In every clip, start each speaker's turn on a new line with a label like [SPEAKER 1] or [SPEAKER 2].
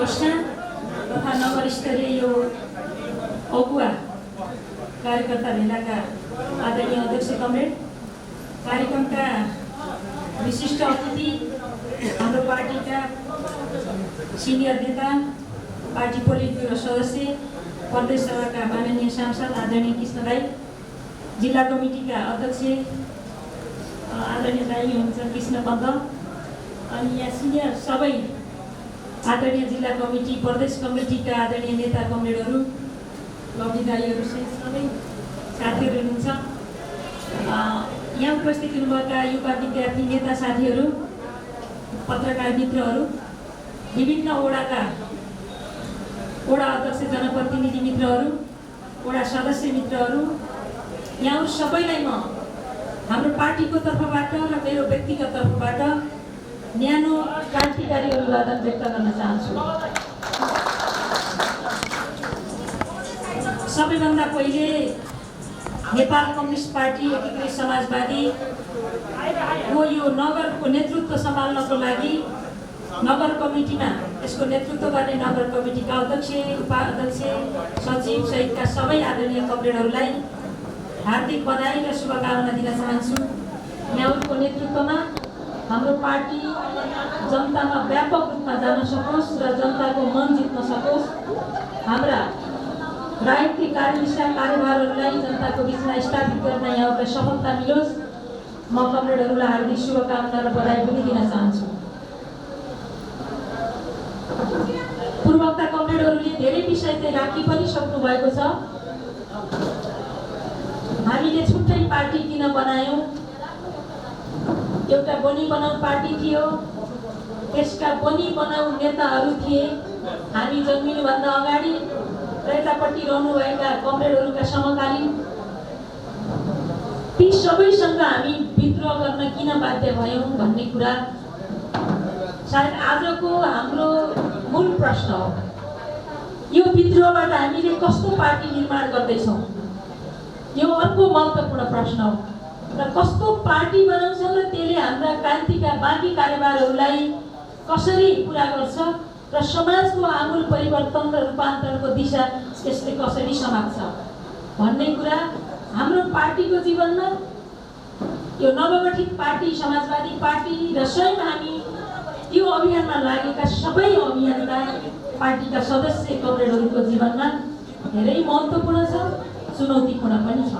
[SPEAKER 1] घोषणा तथा नगर स्तरीय यो अगुवा कार्यकर्ता भेलाका आदरणीय अध्यक्ष कमरेड, कार्यक्रमका विशिष्ट अतिथि, हाम्रो पार्टीका सिनियर नेता, पार्टी पोलिट ब्युरो सदस्य, प्रदेश सभाका माननीय सांसद आदरणीय कृष्ण राई, जिल्ला कमिटीका अध्यक्ष आदरणीय दाई हुनुहुन्छ कृष्ण पन्त, अनि यहाँ सिनियर सबै आदरणीय जिल्ला कमिटी, प्रदेश कमिटीका आदरणीय नेता कमरेडहरू, लवली दाईहरू सहित सबै साथीहरू हुनुहुन्छ। यहाँ उपस्थित हुनुभएका युवा विद्यार्थी नेता साथीहरू, पत्रकार मित्रहरू, विभिन्न वडाका वडा अध्यक्ष जनप्रतिनिधि मित्रहरू, वडा सदस्य मित्रहरू, यहाँहरू सबैलाई म हाम्रो पार्टीको तर्फबाट र मेरो व्यक्तिगत तर्फबाट न्यानो क्रान्तिकारी अभिवादन व्यक्त गर्न चाहन्छु। सबैभन्दा पहिले नेपाल कम्युनिस्ट पार्टी एकीकृत समाजवादी हो यो नगरको नेतृत्व सम्हाल्नको लागि नगर कमिटीमा यसको नेतृत्व गर्ने नगर कमिटीका अध्यक्ष, उपाध्यक्ष, सचिव सहितका सबै आदरणीय कमरेडहरूलाई हार्दिक बधाई र शुभकामना दिन चाहन्छु। यहाँहरूको नेतृत्वमा हाम्रो पार्टी जनतामा व्यापक रूपमा जान सकोस् र जनताको मन जित्न सकोस्, हाम्रा राजनीतिक कार्यदिशा कार्यभारहरूलाई जनताको बिचमा स्थापित गर्न यहाँहरूलाई सफलता मिलोस्। म कमरेडहरूलाई हार्दिक शुभकामना र बधाई पनि दिन चाहन्छु। पूर्वका कमरेडहरूले धेरै विषय चाहिँ राखी पनि सक्नु भएको छ। हामीले छुट्टै पार्टी किन बनायौँ? एउटा बनी बनाऊ पार्टी थियो, त्यसका बनी बनाऊ नेताहरू थिए हामी जन्मिनुभन्दा अगाडि र यतापट्टि रहनुभएका कमरेडहरूका समकालीन। ती सबैसँग हामी विद्रोह गर्न किन बाध्य भयौँ भन्ने कुरा सायद आजको हाम्रो मूल प्रश्न हो। यो विद्रोहबाट हामीले कस्तो पार्टी निर्माण गर्दैछौँ, यो अर्को महत्त्वपूर्ण प्रश्न हो। र कस्तो पार्टी बनाउँछौँ र त्यसले हाम्रा क्रान्तिका बाँकी कार्यभारहरूलाई कसरी पुरा गर्छ र समाजको आमूल परिवर्तन र रूपान्तरणको दिशा यसले कसरी समात्छ भन्ने कुरा हाम्रो पार्टीको जीवनमा यो नवगठित पार्टी समाजवादी पार्टी र स्वयं हामी त्यो अभियानमा लागेका सबै अभियानका पार्टीका सदस्य कमरेडहरूको जीवनमा धेरै महत्त्वपूर्ण छ, चुनौतीपूर्ण पनि छ।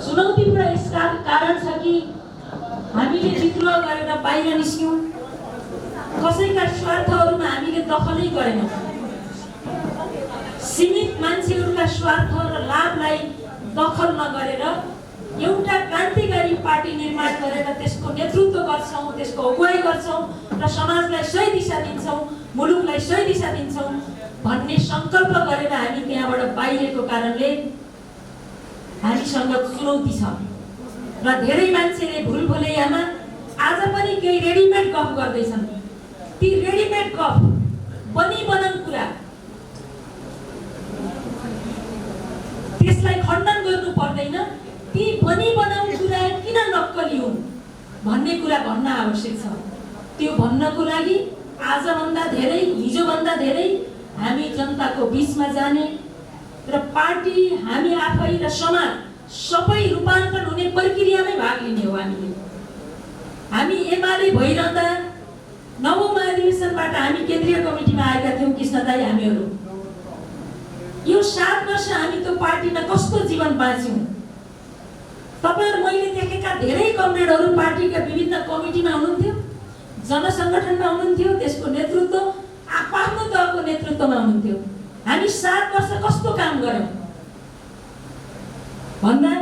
[SPEAKER 1] चुनौतीपूर्ण यसका कारण छ कि हामीले विद्रोह गरेर बाहिर निस्क्यौँ, कसैका स्वार्थहरूमा हामीले दखलै गरेनौँ, सीमित मान्छेहरूका स्वार्थ र लाभलाई दखल नगरेर एउटा क्रान्तिकारी पार्टी निर्माण गरेर त्यसको नेतृत्व गर्छौँ, त्यसको अगुवाई गर्छौँ र समाजलाई सही दिशा दिन्छौँ, मुलुकलाई सही दिशा दिन्छौँ भन्ने सङ्कल्प गरेर हामी त्यहाँबाट बाहिरको कारणले हामीसँग चुनौती छ। र धेरै मान्छेले भुलभुलैयामा आज पनि केही रेडिमेड गफ गर्दैछन्। ती रेडिमेड गफ, बनी बनाऊ कुरा, त्यसलाई खण्डन गर्नु पर्दैन। ती बनी बनाऊ कुरा किन नक्कली हुन् भन्ने कुरा भन्न आवश्यक छ। त्यो भन्नको लागि आजभन्दा धेरै, हिजोभन्दा धेरै हामी जनताको बिचमा जाने र पार्टी, हामी आफै र समाज सबै रूपान्तरण हुने प्रक्रियामै भाग लिने हो। हामी एमाले भइरहँदा 9औं महाधिवेशनबाट हामी केन्द्रीय कमिटीमा आएका थियौँ कृष्ण दाई हामीहरू। यो 7 वर्ष हामी त्यो पार्टीमा कस्तो जीवन बाँच्यौँ। तपाईहरु मैले देखेका धेरै कमरेडहरू पार्टीका विभिन्न कमिटीमा हुनुहुन्थ्यो, जनसङ्गठनमा हुनुहुन्थ्यो, त्यसको नेतृत्व आफ्नो दलको नेतृत्वमा हुनुहुन्थ्यो। हामी 7 वर्ष कस्तो काम गर्यौं भन्दा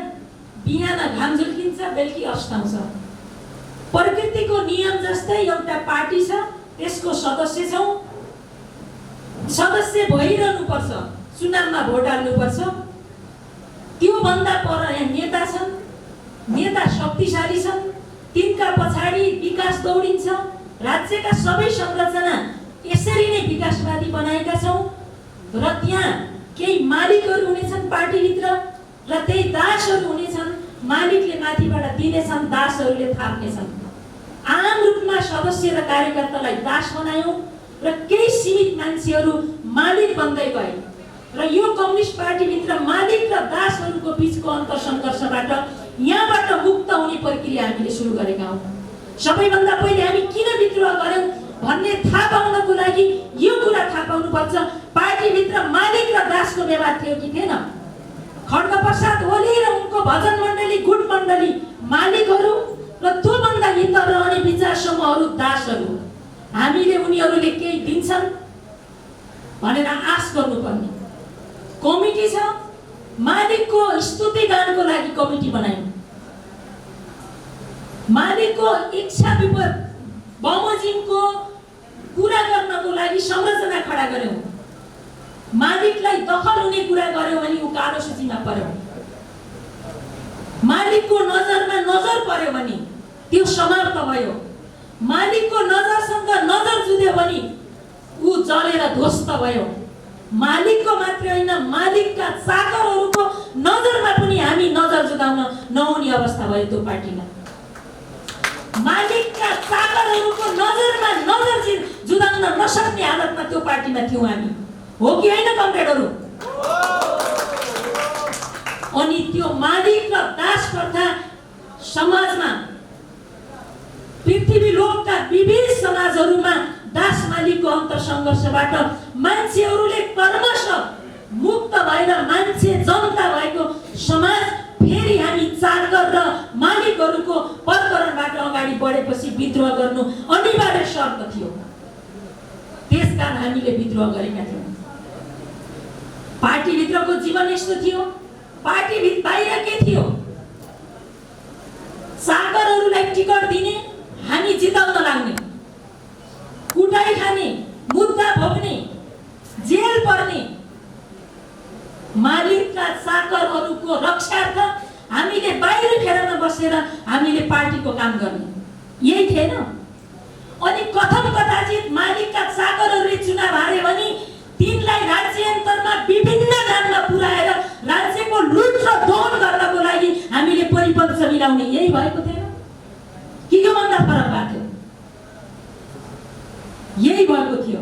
[SPEAKER 1] बिहान घाम झुल्किन्छ, बेलुकी अस्ताउँछ। प्रकृतिको नियम जस्तै एउटा पार्टी छ, त्यसको सदस्य छौं, सदस्य भइरहनुपर्छ, चुनावमा भोट हाल्नुपर्छ। त्यो भन्दा पर यहाँ नेता छन्, नेता शक्तिशाली छन्, तिनका पछाडि विकास दौडिन्छ। राज्यका सबै संरचना यसरी नै विकासवादी बनाएका छौं र त्यहाँ केही मालिकहरू हुनेछन् पार्टीभित्र र त्यही दासहरू हुनेछन्। मालिकले माथिबाट दिनेछन्, दासहरूले थाप्नेछन्। आम रूपमा सदस्य र कार्यकर्तालाई दास बनायौं र केही सीमित मान्छेहरू मालिक बन्दै गए र यो कम्युनिस्ट पार्टीभित्र मालिक र दासहरूको बीचको अन्तरसङ्घर्षबाट यहाँबाट मुक्त हुने प्रक्रिया हामीले सुरु गरेका हौँ। सबैभन्दा पहिले हामी किन विद्रोह गर्यौँ भन्ने थाहा पाउनको लागि यो कुरा थाहा पाउनुपर्छ, पार्टीभित्र मालिक र दासको व्यवहार थियो कि थिएन। खड्गप्रसाद ओली र उनको भजन मण्डली, गुट मण्डली मालिकहरू र त्योभन्दा भित्र रहने विचार समूहहरू दासहरू। हामीले उनीहरूले केही दिन्छन् भनेर आश गर्नुपर्ने। कमिटी छ, मालिकको स्तुति गानको लागि कमिटी बनायौँ, मालिकको इच्छा बमोजिमको कुरा गर्नको लागि संरचना खडा गर्यौँ, मालिकलाई दखल हुने कुरा गर्यौँ भने ऊ कालो सूचीमा पर्यो, मालिकको नजरमा नजर पर्यो भने त्यो समाप्त भयो, मालिकको नजरसँग नजर जुध्यो भने ऊ जलेर ध्वस्त भयो। मालिकको मात्र होइन, मालिकका चाकरहरूको नजरमा पनि हामी नजर जुदाउन नहुने अवस्था भयो त्यो पार्टीमा। मालिकका चाकरहरूको नजरमा नजर जुदाउन नसक्ने हालतमा त्यो पार्टीमा थियौँ हामी, हो कि होइन कमरेडहरू? अनि त्यो मालिक र दास प्रथा समाजमा, पृथ्वी लोकका विविध समाजहरूमा दास मालिकको अन्तरसङ्घर्षबाट मान्छेहरूले क्रमशः मुक्त भएर मान्छे जनता भएको समाज फेरि हामी चाकर र मालिकहरूको प्रकरणबाट अगाडि बढेपछि विद्रोह गर्नु अनिवार्य शर्त थियो। त्यसकारण हामीले विद्रोह गरेका थियौँ। पार्टीभित्रको जीवन यस्तो थियो, पार्टी बाहिर के थियो? चाकरहरूलाई टिकट दिने, हामी जिताउन लाग्ने, कुटाइ खाने, मुद्दा भोग्ने, जेल पर्ने, मालिकका चाकरहरूको रक्षार्थ हामीले बाहिर फेरमा बसेर हामीले पार्टीको काम गर्ने, यही थिएन। अनि कथम कदाचित मालिकका चाकरहरूले चुनाव हारे भने तिनलाई राज्यान्तरमा विभिन्न नाममा पुर्याएर राज्यको लुट र दोहन गर्नको लागि हामीले परिपक्ष मिलाउने, यही भएको थिएन कि योभन्दा फरक भएको थियो? यही भएको थियो।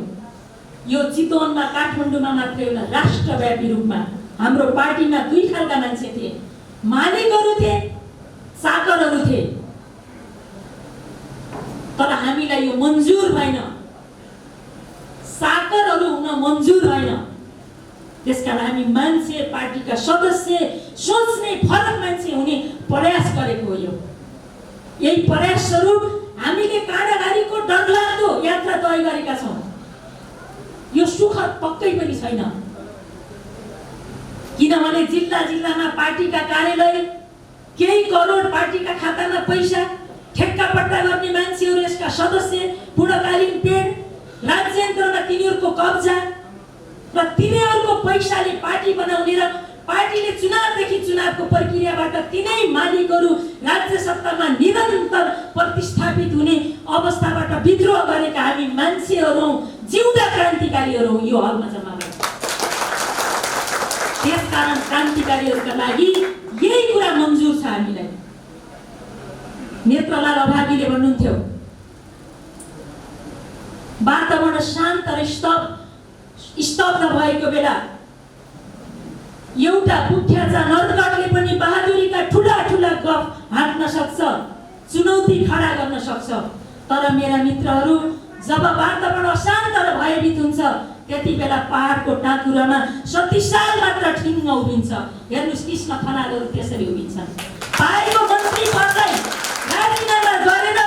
[SPEAKER 1] यो चितवनमा, काठमाडौँमा मात्रै होला, राष्ट्रव्यापी रूपमा हाम्रो पार्टीमा दुई खालका मान्छे थिए, मालिकहरू थिए, चाकरहरू थिए। तर हामीलाई यो मन्जुर भएन, चाकरहरू हुन मन्जुर भएन। त्यसकारण हामी मान्छे, पार्टीका सदस्य, सोच्ने फरक मान्छे हुने प्रयास गरेको हो। यही प्रयास स्वरूप हामीले काँडाघारीको डरलाग्दो यात्रा तय गरेका छौँ। यो सुखद पक्कै पनि छैन, किनभने जिल्ला जिल्लामा पार्टीका कार्यालय, केही करोड पार्टीका खातामा पैसा, ठेक्का पट्टा गर्ने मान्छेहरू यसका सदस्य, पूर्णकालीन पेड, राज्यान्तरमा तिनीहरूको कब्जा र तिनीहरूको पैसाले पार्टी बनाउने र पार्टीले चुनावदेखि चुनावको प्रक्रियाबाट तिनै मालिकहरू राज्य सत्तामा निरन्तर प्रतिस्थापित हुने अवस्थाबाट विद्रोह गरेका हामी मान्छेहरू हौँ, जिउँदा क्रान्तिकारीहरू हौँ। यो हलमा जम्मा भए त्यसकारण क्रान्तिकारीहरूका लागि यही कुरा मन्जुर छ हामीलाई। नेत्रलाल अभागीले भन्नुहुन्थ्यो, वातावरण शान्त र स्तब्ध भएको बेला एउटा बुढ्या नर्तकले पनि बहादुरीका ठुला ठुला गफ हाँक्न सक्छ, चुनौती खडा गर्न सक्छ। तर मेरा मित्रहरू, जब वातावरण अशान्त र भयभीत हुन्छ त्यति बेला पहाडको टाकुरामा शक्तिशाल मात्र ठिङ्ग उभिन्छ। हेर्नुहोस्, कृष्ण खनालहरू त्यसरी उभिन्छन्। पाएको मन्त्री पदलाई राजीनामा गरेर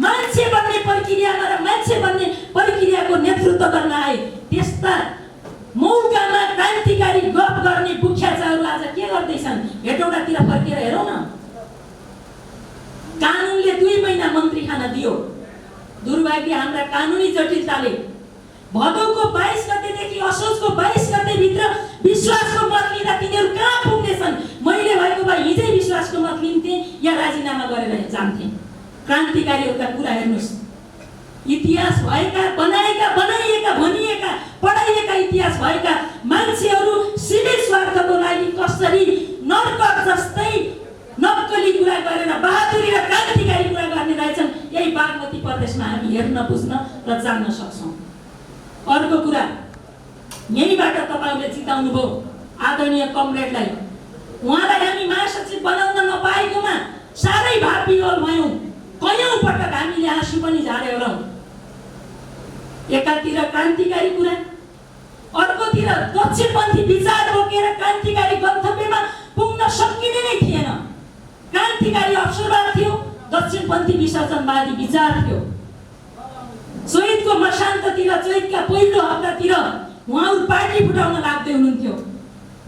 [SPEAKER 1] मान्छे बन्ने प्रक्रियामा र मान्छे बन्ने प्रक्रियाको नेतृत्व गर्न आए। त्यस्ता मौकामा क्रान्तिकारी गफ गर्ने बुख्याचाहरू आज के गर्दैछन्? हेटौडातिर फर्केर हेरौँ न। कानुनले 2 महिना मन्त्री खाना दियो। दुर्भाग्य हाम्रा कानुनी जटिलताले भदौको 22 गतेदेखि असोजको 22 गते भित्र विश्वासको मत लिँदा तिनीहरू कहाँ पुग्नेछन्? मैले भएको भए हिजै विश्वासको मत लिन्थे या राजीनामा गरेर जान्थे। क्रान्तिकारीहरूका कुरा हेर्नुहोस्, इतिहास भएका, बनाएका, बनाइएका, भनिएका, पढाइएका इतिहास भएका मान्छेहरू सीमित स्वार्थको लागि कसरी नर्तक जस्तै नक्कली कुरा गरेर बहादुरी र क्रान्तिकारी कुरा गर्ने रहेछन्। यही बागमती प्रदेशमा हामी हेर्न, बुझ्न र जान्न सक्छौँ। अर्को कुरा, यहीँबाट तपाईहरुले जिताउनु भयो आदरणीय कमरेडलाई। उहाँलाई हामी महासचिव बनाउन नपाएकोमा साह्रै भाव विह्वल भयौँ। कयौं पटक हामीले आँसु पनि झारे होलौं। एकातिर क्रान्तिकारी कुरा, अर्कोतिर दक्षिणपन्थी विचार बोकेर क्रान्तिकारी गन्तव्यमा पुग्न सकिने नै थिएन। क्रान्तिकारी अवसरवाद थियो, दक्षिणपन्थी विसर्जनवादी विचार थियो। चैतको मसान्ततिर, चैतका पहिलो हप्तातिर उहाँहरू पार्टी फुटाउन लाग्दै हुनुहुन्थ्यो।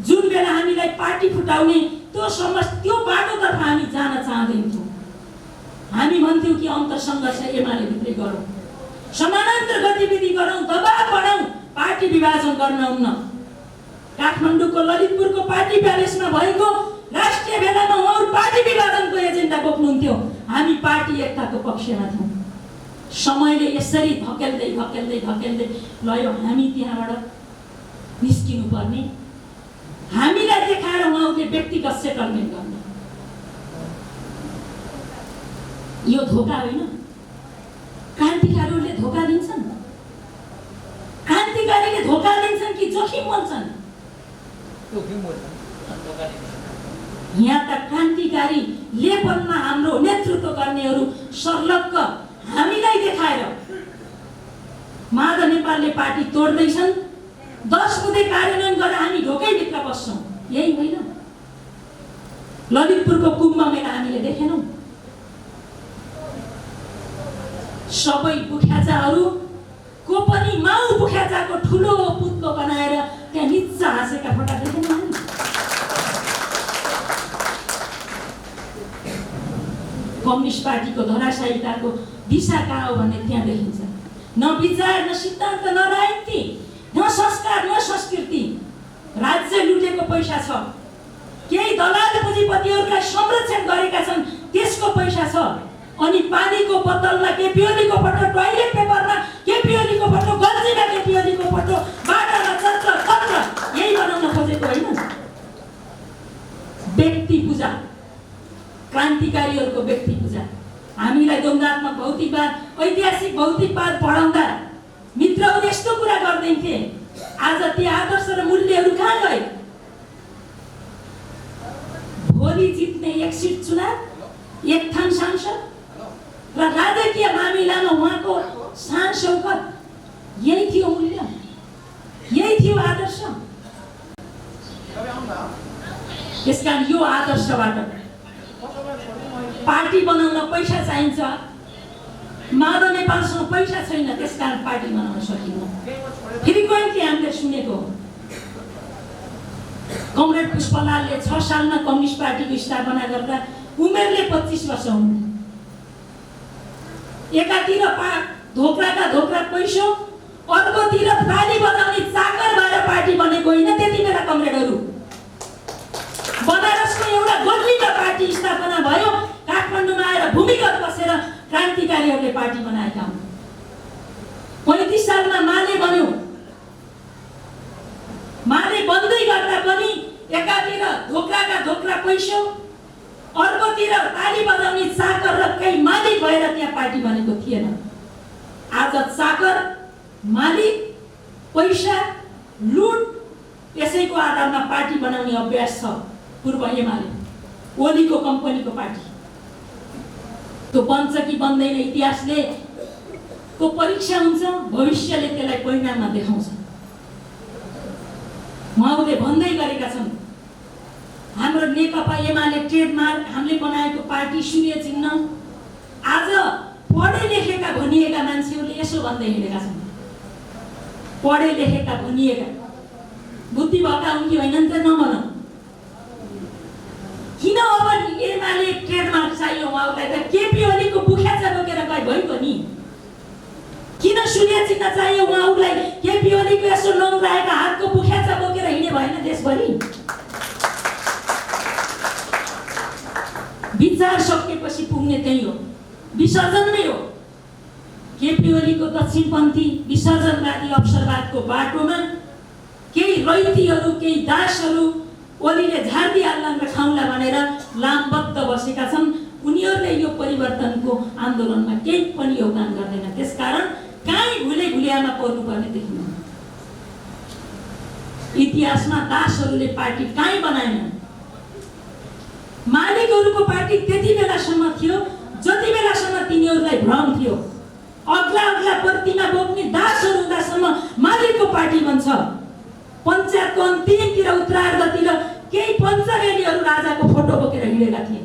[SPEAKER 1] जुन बेला हामीलाई पार्टी फुटाउने त्यो बाटोतर्फ हामी जान चाहदैनथ्यौँ। हामी भन्थ्यौँ कि अन्तरसङ्घर्ष एमाले भित्रै गरौँ, समानान्तर गतिविधि गरौँ, दबाब बढाउँ, पार्टी विभाजन गर्न हुन्न। काठमाडौँको ललितपुरको पार्टी प्यालेसमा भएको राष्ट्रिय भेलामा उहाँहरू पार्टी विभाजनको एजेन्डा बोक्नुहुन्थ्यो। हामी पार्टी एकताको पक्षमा थियौँ। समयले यसरी धकेल्दै धकेल्दै धकेल्दै लयो। हामी त्यहाँबाट निस्किनु पर्ने, हामीलाई देखाएर उहाँहरूले व्यक्तिगत सेटलमेन्ट गर्ने। यो धोका होइन। क्रान्तिकारीहरूले धोका दिन्छन्, क्रान्तिकारीले धोका दिन्छन् कि जोखिम मोल्छन्? यहाँ त क्रान्तिकारी लेपनमा हाम्रो नेतृत्व गर्नेहरू सर्लक्क हामीलाई देखाएर माधव नेपालले पार्टी तोड्दैछन्, 10 बुँदे कार्यान्वयन गरेर हामी ढोकैभित्र बस्छौँ। यही होइन? ललितपुरको कुम्भ मेला हामीले देखेनौँ। सबै बुख्याचाहरू को पनि माउ बुख्याचाको ठुलो पुतलो बनाएर त्यहाँ निच्चा हाँसेका फोटा देखेनौँ। कम्युनिस्ट पार्टीको धराशायीताको दिशा कहाँ हो भन्ने त्यहाँ देखिन्छ। न विचार, न सिद्धान्त, न राजनीति, न संस्कार, न संस्कृति। राज्य लुटेको पैसा छ, केही दलाल पुँजीपतिहरूलाई संरक्षण गरेका छन्, त्यसको पैसा छ। अनि पानीको बोतलमा केपी ओलीको फोटो, टोयलेट पेपरमा केपी ओलीको फोटो, गल्तीमा केपी ओलीको फोटो, बाटामा चन्द्र तन्त्र, यही बनाउन खोजेको होइन। व्यक्ति पूजा, क्रान्तिकारीहरूको व्यक्ति पूजा। हामीलाई द्वन्द्वात्मक भौतिकवाद, ऐतिहासिक भौतिकवाद पढाउँदा मित्रहरू यस्तो कुरा गर्दैनथे। आज ती आदर्श र मूल्यहरू कहाँ गए? भोलि जित्ने एक सिट चुनाव, एक थान सांसद र राजकीय मामिलामा उहाँको शान शौकत, यही थियो मूल्य, यही थियो आदर्श। त्यसकारण यो आदर्शबाट पार्टी बनाउन पैसा चाहिन्छ। माधव नेपालसँग पैसा छैन, त्यसकारण पार्टी बनाउन सकिन्न। फ्रिक्वेन्टली हामीले सुनेको कमरेड पुष्पलालले 6 सालमा कम्युनिस्ट पार्टीको स्थापना गर्दा उमेरले 25 वर्ष हुन्। एकातिर धोक्राका धोक्रा पैसो, अर्कोतिर ताली बजाउने चाकर भएर पार्टी बनेको होइन। त्यति बेला कमरेडहरू बनारसको एउटा गल्लीमा पार्टी स्थापना भयो। काठमाडौँमा आएर भूमिगत बसेर क्रान्तिकारीहरूले पार्टी बनाएका हुन्। 35 सालमा माले बन्यो। माले बन्दै गर्दा पनि एकातिर धोक्राका धोक्रा पैसो, अर्कोतिर ताली बजाउने चाकर र केही मालिक भएर त्यहाँ पार्टी बनेको थिएन। आज चाकर, मालिक, पैसा, लुट, यसैको आधारमा पार्टी बनाउने अभ्यास छ। पूर्व एमाले, ओलीको कम्पनीको पार्टी त्यो बन्छ कि बन्दैन, इतिहासले को परीक्षा हुन्छ, भविष्यले त्यसलाई परिणाममा देखाउँछ। उहाँहरूले भन्दै गरेका छन्, हाम्रो नेकपा एमाले ट्रेडमार्क, हामीले बनाएको पार्टी सूर्य चिन्ह। आज पढे लेखेका भनिएका मान्छेहरूले यसो भन्दै हिँडेका छन्। पढे लेखेका भनिएका, बुद्धि भएका हुन् कि होइनन् त नभनौँ, किन अब एमाले ट्रेडमार्क चाहियो उहाँहरूलाई? त केपी ओलीको बुख्याचा बोकेर गए भइगयो नि। किन सूर्य चिन्ह चाहियो उहाँहरूलाई? केपी ओलीको यसो नौराएका हातको बुख्याचा बोकेर हिँडे भएन देशभरि? विचार सकेपछि पुग्ने त्यही हो, विसर्जन नै हो। केपी ओलीको दक्षिणपन्थी विसर्जनवादी अवसरवादको बाटोमा केही रैतीहरू, केही दासहरू ओलीले झार्दिहाल्लान् र खाउँला भनेर लामबद्ध बसेका छन्। उनीहरूले यो परिवर्तनको आन्दोलनमा केही पनि योगदान गर्दैन। त्यसकारण काहीँ भुले प्रक्रियामा पर्नुपर्ने देखिन्छ। इतिहासमा दासहरूले पार्टी काहीँ बनाएनन्। मालिकहरूको पार्टी त्यति बेलासम्म थियो जति बेलासम्म तिनीहरूलाई भ्रम थियो। अग्ला अग्ला प्रतिमा बोक्ने दासहरू हुँदासम्म मालिकको पार्टी बन्छ। पञ्चायतको अन्तिमतिर उत्तरार्धतिर केही पञ्चरेलीहरू राजाको फोटो बोकेर हिँडेका थिए।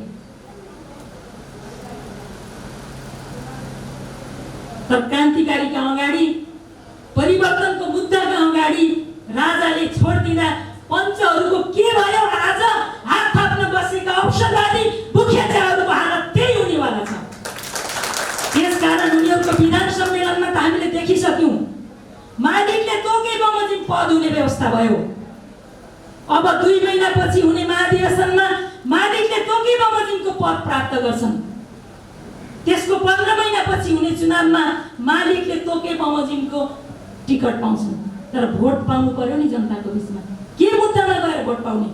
[SPEAKER 1] तर क्रान्तिकारीका अगाडि, परिवर्तनको मुद्दाका अगाडि राजाले छोडिदिँदा पञ्चहरूको के भयो? आज हात थाप्न बसेका अवसरवादी मुख्यताहरूको हालत त्यही हुनेवाला छ। त्यसकारण उनीहरूको विधान सम्मेलनमा त हामीले देखिसक्यौँ, मालिकले तोके बमोजिम पद हुने व्यवस्था भयो। अब 2 महिनापछि हुने महाधिवेशनमा मालिकले तोके बमोजिमको पद प्राप्त गर्छन्। त्यसको 15 महिनापछि हुने चुनावमा मालिकले तोके बमोजिमको टिकट पाउँछन्। तर भोट पाउनु पर्यो नि जनताको बिचमा। के मुद्दामा गएर भोट पाउने?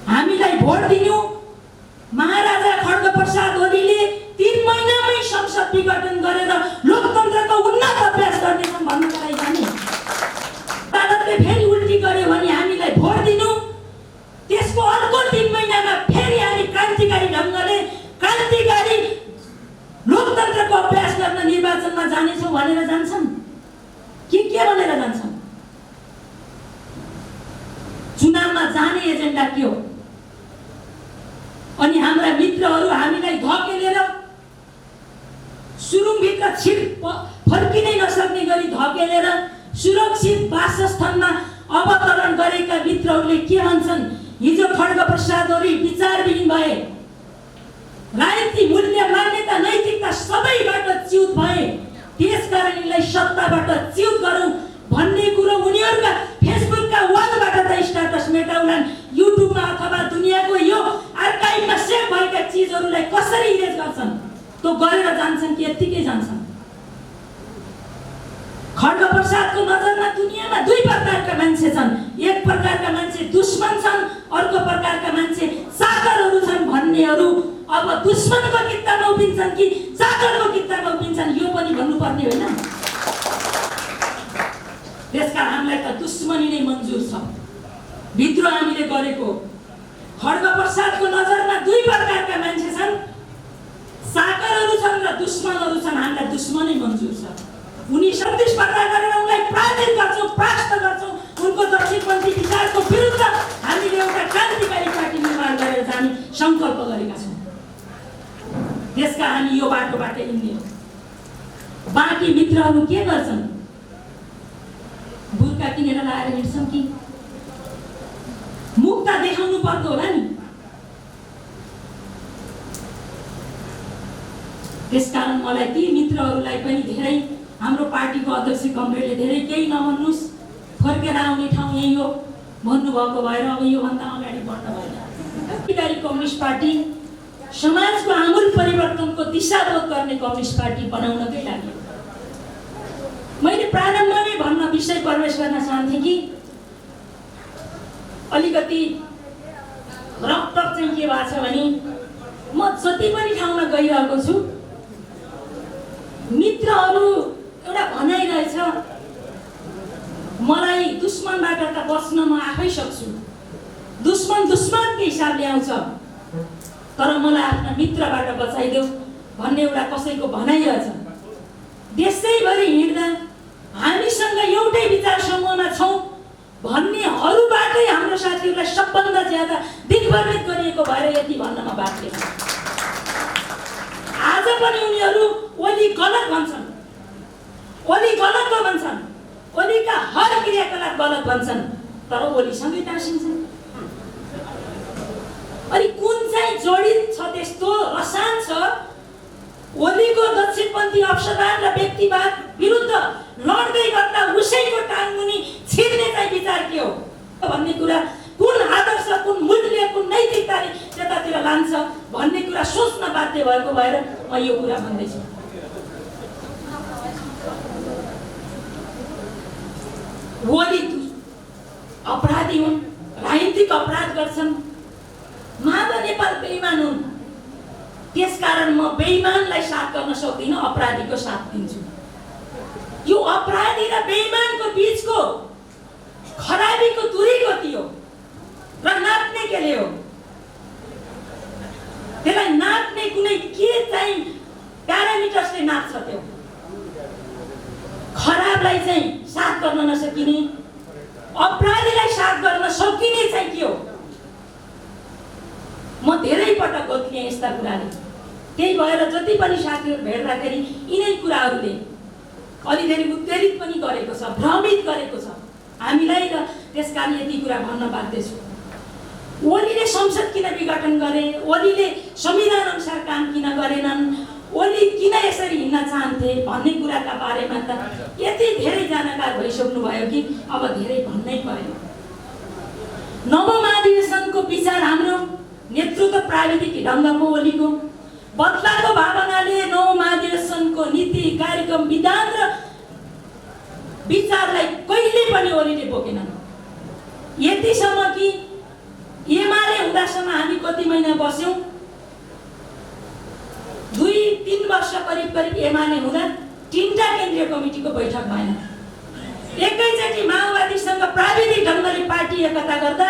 [SPEAKER 1] हामीलाई भोट दिनु महाराजा खड्गप्रसाद ओलीले 3 महिनामै संसद विघटन गरेर लोकतन्त्रको उन्नत अभ्यास गर्नेछन् भन्नुको लागि जाने। अदालतले फेरि उल्टी गर्यो भने हामीलाई भोट दिनु, त्यसको अर्को 3 महिनामा फेरि हामी क्रान्तिकारी ढङ्गले क्रान्तिकारी लोकतन्त्रको अभ्यास गर्न निर्वाचनमा जानेछौँ भनेर जान्छन्। के भनेर जान्छन्? चुनावमा जाने एजेन्डा के हो? अनि हाम्रा मित्रहरू हामीलाई धकेलेर सुरुङभित्र छिट फर्किनै नसक्ने गरी धकेलेर सुरक्षित वासस्थानमा अवतरण गरेका मित्रहरूले के भन्छन्? हिजो खड्गप्रसाद ओली विचारविहीन भए, राजनीति मूल्य मान्यता नैतिकता सबैबाट च्युत भए, त्यसकारण यिनलाई सत्ताबाट च्युत गरौँ भन्ने कुरो उनीहरूका फेसबुकका वालबाट त स्ट्याटस मेटाउलान्। युट्युबमा अथवा दुनियाँको यो आर्काइभमा सेभ भएका चिजहरूलाई कसरी इरेज गर्छन्? त्यो गरेर जान्छन् कि यत्तिकै जान्छन्? खड्गप्रसादको नजरमा दुनियाँमा 2 प्रकारका मान्छे छन्। एक प्रकारका मान्छे दुश्मन छन्, अर्को प्रकारका मान्छे चाकरहरू छन् भन्नेहरू अब दुश्मनको कित्तामा उभिन्छन् कि चाकरको कित्तामा उभिन्छन् यो पनि भन्नुपर्ने होइन। त्यसकारण हामीलाई त दुश्मनी नै मन्जुर छ। विद्रोह हामीले गरेको। खड्गप्रसादको नजरमा 2 प्रकारका मान्छे छन्, चाकरहरू छन् र दुश्मनहरू छन्। हामीलाई दुश्मनै मन्जुर छ। उनी प्रतिस्पर्धा गरेर उनलाई पराजित गर्छौँ, परास्त गर्छौँ। उनको दक्षिणपन्थी विचारको विरुद्ध हामीले एउटा क्रान्तिकारी पार्टी निर्माण गरेर जाने सङ्कल्प गरेका छौँ। त्यसका हामी यो बाटोबाट हिँड्ने हो। बाँकी मित्रहरू के गर्छन्? बुर्का किनेर लाएर हिँड्छन् कि मुख त देखाउनु पर्दो होला नि। त्यसकारण मलाई ती मित्रहरूलाई पनि धेरै, हाम्रो पार्टीको अध्यक्ष कमरेडले धेरै केही नभन्नुस्, फर्केर आउने ठाउँ यही हो भन्नुभएको भएर अब योभन्दा अगाडि बढ्न भएन। क्रान्तिकारी कम्युनिस्ट पार्टी समाजको आमूल परिवर्तनको दिशाबोध गर्ने कम्युनिस्ट पार्टी बनाउनकै लागि मैले प्रारम्भमै भन्न विषय प्रवेश गर्न चाहन्थेँ कि अलिकति रकटक चाहिँ के भएको छ भने म जति पनि ठाउँमा गइरहेको छु, मित्रहरू एउटा भनाइरहेछ, मलाई दुश्मनबाट त बस्न म आफै सक्छु, दुश्मन दुश्मनकै हिसाबले आउँछ, तर मलाई आफ्ना मित्रबाट बचाइदेऊ भन्ने एउटा कसैको भनाइरहेछ। देशैभरि हिँड्दा हामीसँग एउटै विचार समूहमा छौँ भन्नेहरूबाटै हाम्रो साथीहरूलाई सबभन्दा ज्यादा दिग्भ्रमित गरिएको भएर यति भन्नमा बाध्य छ। आज पनि उनीहरू ओली गलत भन्छन्, ओली गलत भन्छन्, ओलीका हर क्रियाकलाप गलत भन्छन्, तर ओलीसँगै टाँसिन्छन्। अनि कुन चाहिँ जडित छ, त्यस्तो रसायन छ ओलीको दक्षिणपन्थी अवसरवाद र व्यक्तिवाद विरुद्ध लड्दै गर्दा उसैको टाङमुनि छिर्ने चाहिँ विचार के हो भन्ने कुरा, कुन आदर्श, कुन मूल्य, कुन नैतिकताले त्यतातिर लान्छ भन्ने कुरा सोच्न बाध्य भएको भएर म यो कुरा भन्दैछु। ओली अपराधी हुन्, राजनीतिक अपराध गर्छन्, माधव नेपाल बेइमान हुन्। त्यसकारण म बेइमानलाई साथ गर्न सक्दिनँ, अपराधीको साथ दिन्छु। यो अपराधी र बेइमानको बीचको खराबीको दूरी कति हो र नाप्ने केले हो? त्यसलाई नाप्ने कुनै के चाहिँ प्यारामिटर्सले नाप्छ? त्यो खराबलाई चाहिँ साथ गर्न नसकिने, अपराधीलाई साथ गर्न सकिने चाहिँ के हो? म धेरै पटक गोत्लिएँ यस्ता कुराले। त्यही भएर जति पनि साथीहरू भेट्दाखेरि यिनै कुराहरूले अलिकति उत्तेजित पनि गरेको छ, भ्रमित गरेको छ हामीलाई, र त्यसकारण यति कुरा भन्न बाध्य छु। ओलीले संसद किन विघटन गरे? ओलीले संविधान अनुसार काम किन गरेनन्? ओली किन यसरी हिँड्न चाहन्थे भन्ने कुराका बारेमा त यति धेरै जानकार भइसक्नु भयो कि अब धेरै भन्नै परेन। नवौं महाधिवेशनको विचार हाम्रो नेतृत्व प्राविधिक ढङ्गको ओलीको बदलाको भावनाले नवौं महाधिवेशनको नीति, कार्यक्रम, विधान र विचारलाई कहिले पनि ओलीले बोकेनन्। यतिसम्म कि एमाले हुँदासम्म हामी कति महिना बस्यौं? 2-3 वर्ष करिब एमाले हुँदा 3टा केन्द्रीय कमिटीको बैठक भएन। एकैचोटि माओवादीसँग प्राविधिक ढङ्गले पार्टी एकता गर्दा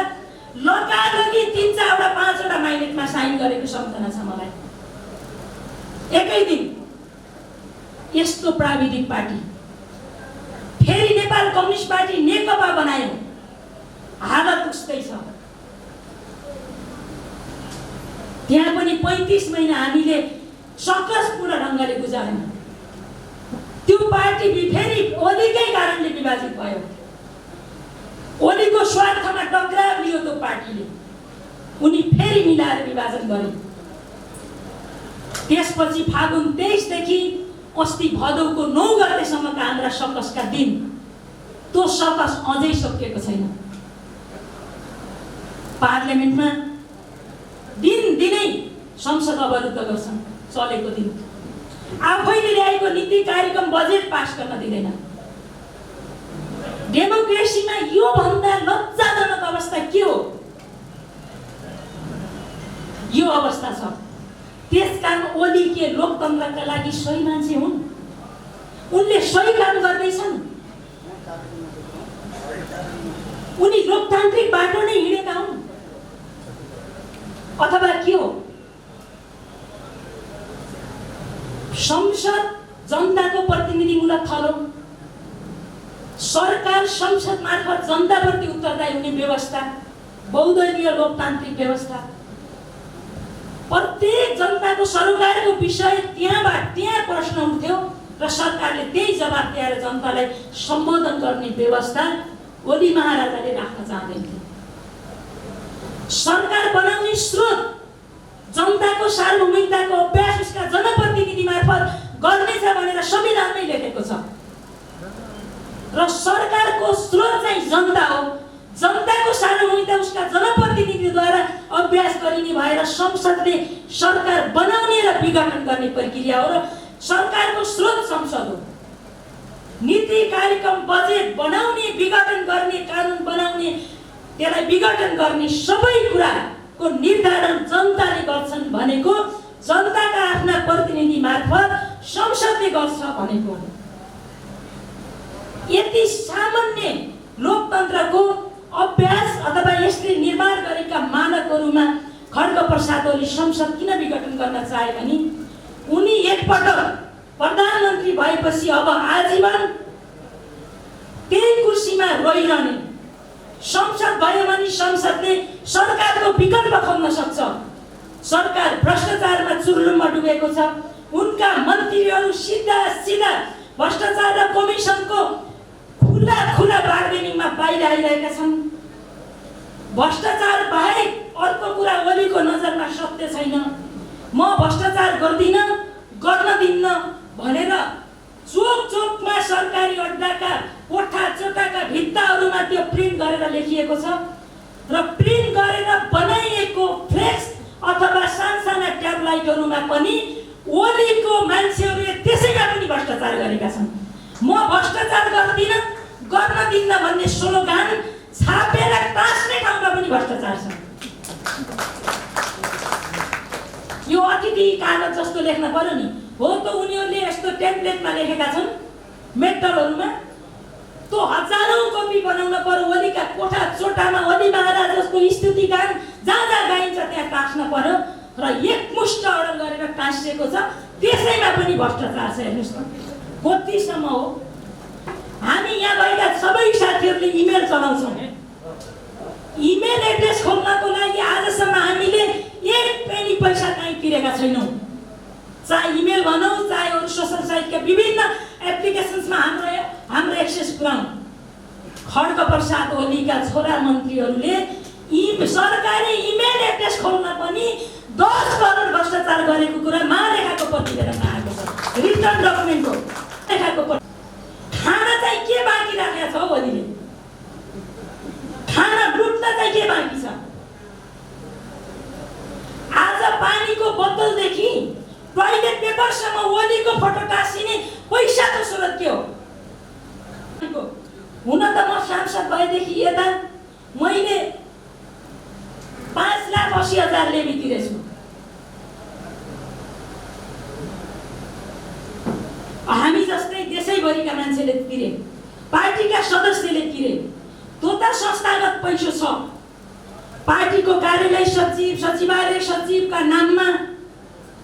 [SPEAKER 1] लगालगी 3-4-5वटा माइनेटमा साइन गरेको सम्झना छ मलाई। एकै दिन यस्तो प्राविधिक पार्टी फेरि नेपाल कम्युनिस्ट पार्टी नेकपा बनायो। हालत उस्तै छ। त्यहाँ पनि 35 महिना हामीले सकसपूर्ण ढङ्गले गुजार्यौं। त्यो पार्टी फेरि ओलीकै कारणले विभाजित भयो। ओलीको स्वार्थमा टक्राव लियो त्यो पार्टीले, उनी फेरि मिलाएर विभाजन गरे। त्यसपछि फागुन 23 देखि अस्ति भदौको 9 गतेसम्मका हाम्रा सकसका दिन, त्यो सकस अझै सकिएको छैन। पार्लियामेन्टमा दिनदिनै संसद अवरुद्ध गर्छन्। चलेको दिन आफैले ल्याएको नीति, कार्यक्रम, बजेट पास गर्न दिँदैन। डेमोक्रेसीमा यो भन्दा लज्जाजनक अवस्था के हो? यो अवस्था छ। त्यसकारण ओली के लोकतन्त्रका लागि सही मान्छे हुन्? उनले सही काम गर्दैछन्? उनी लोकतान्त्रिक बाटो नै हिँडेका हुन् अथवा के हो? संसद जनताको प्रतिनिधिमूलक थलो, सरकार संसद मार्फत जनताप्रति उत्तरदायी हुने व्यवस्था, बहुदलीय लोकतान्त्रिक व्यवस्था, प्रत्येक जनताको सरोकारको विषय त्यहाँ प्रश्न उठ्थ्यो र सरकारले त्यही जवाब दिएर जनतालाई सम्बोधन गर्ने व्यवस्था ओली महाराजाले राख्न चाहँदैथे। सरकार बनाउने स्रोत जनताको सार्वभौमिकताको अभ्यास उसका जनप्रतिनिधि मार्फत गर्नेछ भनेर संविधानमै लेखेको छ र सरकारको स्रोत चाहिँ जनता हो। जनताको सार्वभौमिकता उसका जनप्रतिनिधिद्वारा अभ्यास गरिने भएर संसदले सरकार बनाउने र विघटन गर्ने प्रक्रिया हो र सरकारको स्रोत संसद हो। नीति, कार्यक्रम, बजेट बनाउने, विघटन गर्ने, कानुन बनाउने, त्यसलाई विघटन गर्ने सबै कुराको निर्धारण जनताले गर्छन् भनेको जनताका आफ्ना प्रतिनिधि मार्फत संसदले गर्छ भनेको। यति सामान्य लोकतन्त्रको अभ्यास अथवा यसले निर्माण गरेका मानकहरूमा खड्ग प्रसाद ओली संसद किन विघटन गर्न चाहे भने उनी एकपटक प्रधानमन्त्री भएपछि अब आजीवन त्यही कुर्सीमा रहिरहने। संसद भयो भने संसदले सरकारको विकल्प खोज्न सक्छ। सरकार भ्रष्टाचारमा चुर्लुममा डुबेको छ। उनका मन्त्रीहरू सीधा भ्रष्टाचार र कमिसनको खुला बार्गेनिङमा बाहिर आइरहेका छन्। भ्रष्टाचार बाहेक अर्को कुरा ओलीको नजरमा सत्य छैन। म भ्रष्टाचार गर्न दिन्न भनेर चोकमा सरकारी अड्डाका कोठा-चोटाका भित्ताहरूमा त्यो प्रिन्ट गरेर लेखिएको छ र प्रिन्ट गरेर बनाइएको फ्लेक्स अथवा साना ट्याबलाइटहरूमा पनि ओलीको मान्छेहरूले त्यसैमा पनि भ्रष्टाचार गरेका छन्। म भ्रष्टाचार गर्न दिन्न भन्ने स्लोगान छापेर टाँस्ने ठाउँमा पनि भ्रष्टाचार छ। यो अतिथि कागज जस्तो लेख्न पर्यो नि हो त। उनीहरूले यस्तो टेम्प्लेटमा लेखेका छन् मेटलहरूमा कोठा चोटामा ओली महाराज जसको स्तुति गान जहाँ जहाँ गाइन्छ त्यहाँ टाँस्न पर्यो र एकमुष्ट अडल गरेर टाँसिएको छ। त्यसैमा पनि भ्रष्टाचार छ। हेर्नुहोस् न कतिसम्म हो। हामी यहाँ भएका सबै साथीहरूले इमेल चलाउँछौँ। इमेल एड्रेस खोल्नको लागि आजसम्म हामीले एक पेनी पैसा कहीँ तिरेका छैनौँ। चाहे इमेल भनौँ चाहे अरू सोसल साइटका विभिन्न एप्लिकेसन्समा हाम्रो एक्सेस पुऱ्याउँ। खड्ग प्रसाद ओलीका छोरा मन्त्रीहरूले सरकारी इमेल एड्रेस खोल्न पनि 10 करोड भ्रष्टाचार गरेको कुरा महालेखाको प्रतिवेदनमा आएको छ। रिटर्न डकुमेन्ट हो। लेखाको खाना चाहिँ के बाँकी राखेको छ हौ ओलीले? खाना लुट्न चाहिँ के बाँकी छ? आज पानीको बोतलदेखि टोयलेट पेपरसम्म ओलीको फोटो टाँसिने पैसाको स्रोत के हो? हुन त म सांसद भएदेखि यता मैले 5,80,000 लेबी तिरेछु। हामी जस्तै देशैभरिका मान्छेले तिरे, पार्टीका सदस्यले तिरे। त्यो त संस्थागत पैसो छ। पार्टीको कार्यालय सचिव सचिवालय सचिवका नाममा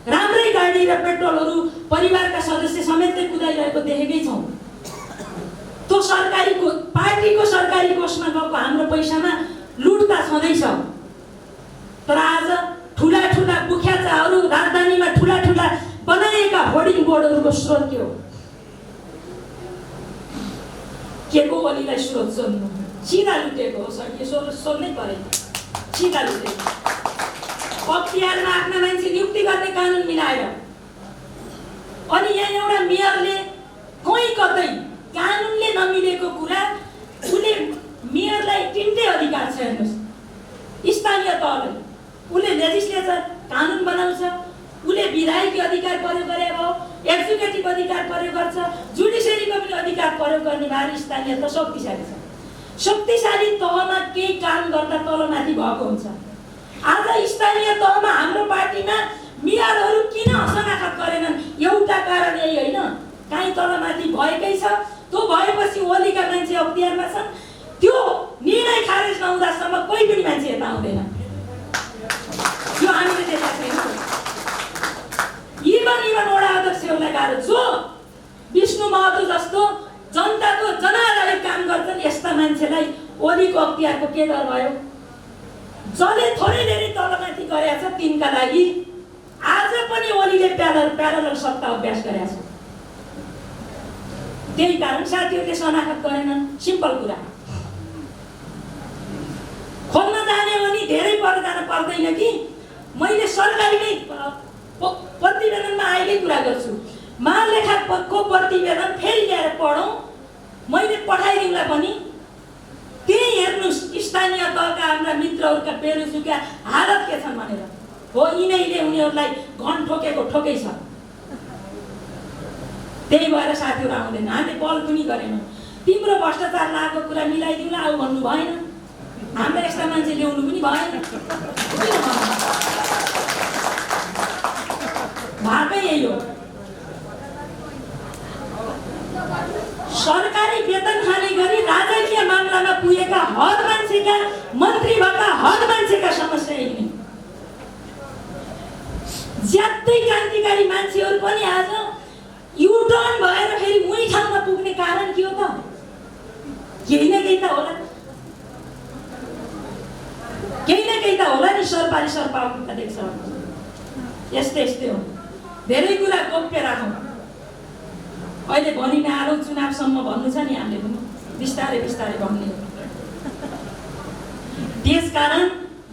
[SPEAKER 1] राम्रै गाडी र पेट्रोलहरू परिवारका सदस्य समेतले कुदाइरहेको देखेकै छौँ। त्यो सरकारी पार्टीको सरकारी कोषमा गएको हाम्रो पैसामा लुट त छँदैछ। तर आज ठुला ठुला बुख्याचाहरू राजधानीमा ठुला ठुला बनाएका होर्डिङ बोर्डहरूको स्रोत के हो? के को ओलीलाई स्रोत सोध्नु? सिधा लुटेको हो सर। यसो सोध्नै पर्यो। सिधा लुटेको। अख्तियारमा आफ्ना मान्छे नियुक्ति गर्ने कानुन मिलाएर अनि यहाँ एउटा मेयरले कहीँ कतै कानुनले नमिलेको कुरा उसले मेयरलाई तिनटै अधिकार छ। हेर्नुहोस् स्थानीय तहले उसले लेजिस्लेचर कानुन बनाउँछ, उसले विधायकी अधिकार प्रयोग गरे अब एक्जिक्युटिभ अधिकार प्रयोग गर्छ, जुडिसियरीको पनि अधिकार प्रयोग गर्ने भारी स्थानीय तह शक्तिशाली छ। शक्तिशाली तहमा केही काम गर्दा तलमाथि भएको हुन्छ। आज स्थानीय तहमा हाम्रो पार्टीमा मेयरहरू किन असनाखत गरेनन्? एउटा कारण यही होइन, काहीँ तलमाथि भएकै छ। त्यो भएपछि ओलीका मान्छे अख्तियारमा छन्। त्यो निर्णय खारेज नहुँदासम्म कोही पनि मान्छे यता आउँदैन। यो हामीले देखेका छैनौँ। इभन वडा अध्यक्षहरूलाई गाह्रो, जो विष्णु महतो जस्तो जनताको जनालाई काम गर्छन्, यस्ता मान्छेलाई ओलीको अख्तियारको के डर भयो? जसले थोरै धेरै तलमाथि गरेका छ तिनका लागि आज पनि ओलीले प्यारलल सत्ता अभ्यास गरेका छ। त्यही कारण साथीहरूले शनाखत गरेनन्। सिम्पल कुरा। खोल्न जाने भने धेरै पर जान पर्दैन कि मैले सरकारी नै प्रतिवेदनमा अहिले कुरा गर्छु। महालेखाको प्रतिवेदन फेरि ल्याएर पढौँ, मैले पठाइदिउँला पनि। त्यही हेर्नुहोस् स्थानीय तहका हाम्रा मित्रहरूका बेरोजगारका हालत के छन् भनेर। हो यिनैले उनीहरूलाई घन ठोकेको ठोकै छ। त्यही भएर साथीहरू आउँदैन। हामीले बल पनि गरेनौँ। तिम्रो भ्रष्टाचार लागेको कुरा मिलाइदिउँला आऊ भन्नु भएन। हाम्रो यस्ता मान्छे ल्याउनु पनि भएन। भागै यही हो। सरकारी वेतन खाने गरी राजकीय मामलामा पुगेका हर मान्छेका मन्त्री भएका हर मान्छेका समस्या यही। ज्यादै क्रान्तिकारी मान्छेहरू पनि आज युटर्न भएर फेरि उही ठाउँमा पुग्ने कारण के हो त? केही न केही त होला। केही न केही त होला नि। सरपारी सरपाउका देख्छ। यस्तै यस्तै हो। धेरै कुरा गोप्य राखौँ। अहिले भनि नहालौँ, चुनावसम्म भन्नु छ नि हामीले पनि। बिस्तारै बिस्तारै भन्ने हो। त्यसकारण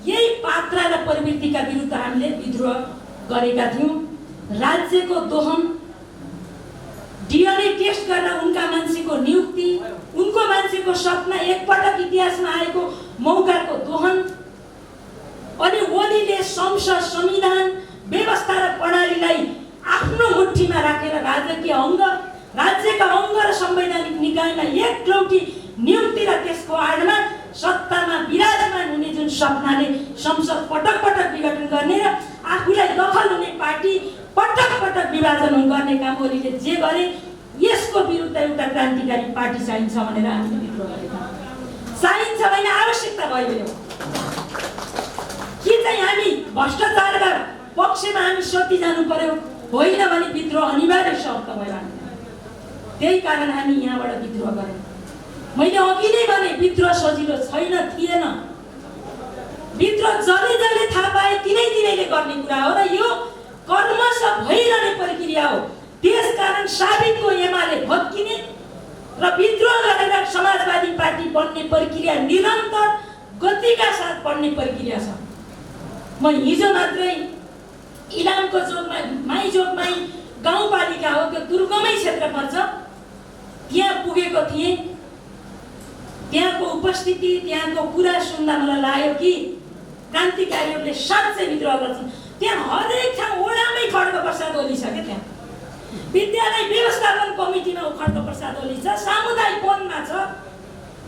[SPEAKER 1] यही पात्र र प्रवृत्तिका विरुद्ध हामीले विद्रोह गरेका थियौँ। राज्यको दोहन, डिएनए टेस्ट गरेर उनका मान्छेको नियुक्ति, उनको मान्छेको सपना एकपटक इतिहासमा आएको मौकाको दोहन, अनि ओलीले संसद संविधान व्यवस्था र प्रणालीलाई आफ्नो मुठ्ठीमा राखेर राज्यका अङ्ग र संवैधानिक निकायमा एकलौटी नियुक्ति र त्यसको आडमा सत्तामा विराजमान हुने जुन सपनाले संसद पटक पटक विघटन गर्ने र आफूलाई दखल हुने पार्टी पटक पटक विभाजन गर्ने काम ओलीले जे गरे, यसको विरुद्ध एउटा क्रान्तिकारी पार्टी चाहिन्छ भनेर हामीले विद्रोह गरेका। चाहिन्छ भने आवश्यकता भयो के चाहिँ हामी भ्रष्टाचारका पक्षमा हामी सोची जानु पर्यो होइन भने विद्रोह अनिवार्य शर्त भयो त्यही कारण हामी यहाँबाट विद्रोह गर्यौं मैले अघि नै भने विद्रोह सजिलो छैन थिएन विद्रोह जसले थाहा पाए तिनैले गर्ने कुरा हो र यो कर्मश भइरहने प्रक्रिया हो त्यसकारण साबितको एमाले भत्किने र विद्रोह गरेर समाजवादी पार्टी बन्ने प्रक्रिया निरन्तर गतिका साथ बढ्ने प्रक्रिया छ म हिजो मात्रै इलामको जोगमा माइजोगमै गाउँपालिका हो त्यो दुर्गमै क्षेत्र पर्छ त्यहाँ पुगेको थिएँ त्यहाँको उपस्थिति त्यहाँको कुरा सुन्दा मलाई लाग्यो कि क्रान्तिकारीहरूले साँच्चै विद्रोह गर्छन् त्यहाँ हरेक ठाउँ ओडामै खड्गप्रसाद ओली छ के त्यहाँ विद्यालय व्यवस्थापन कमिटीमा खड्गप्रसाद ओली छ सामुदायिक वनमा छ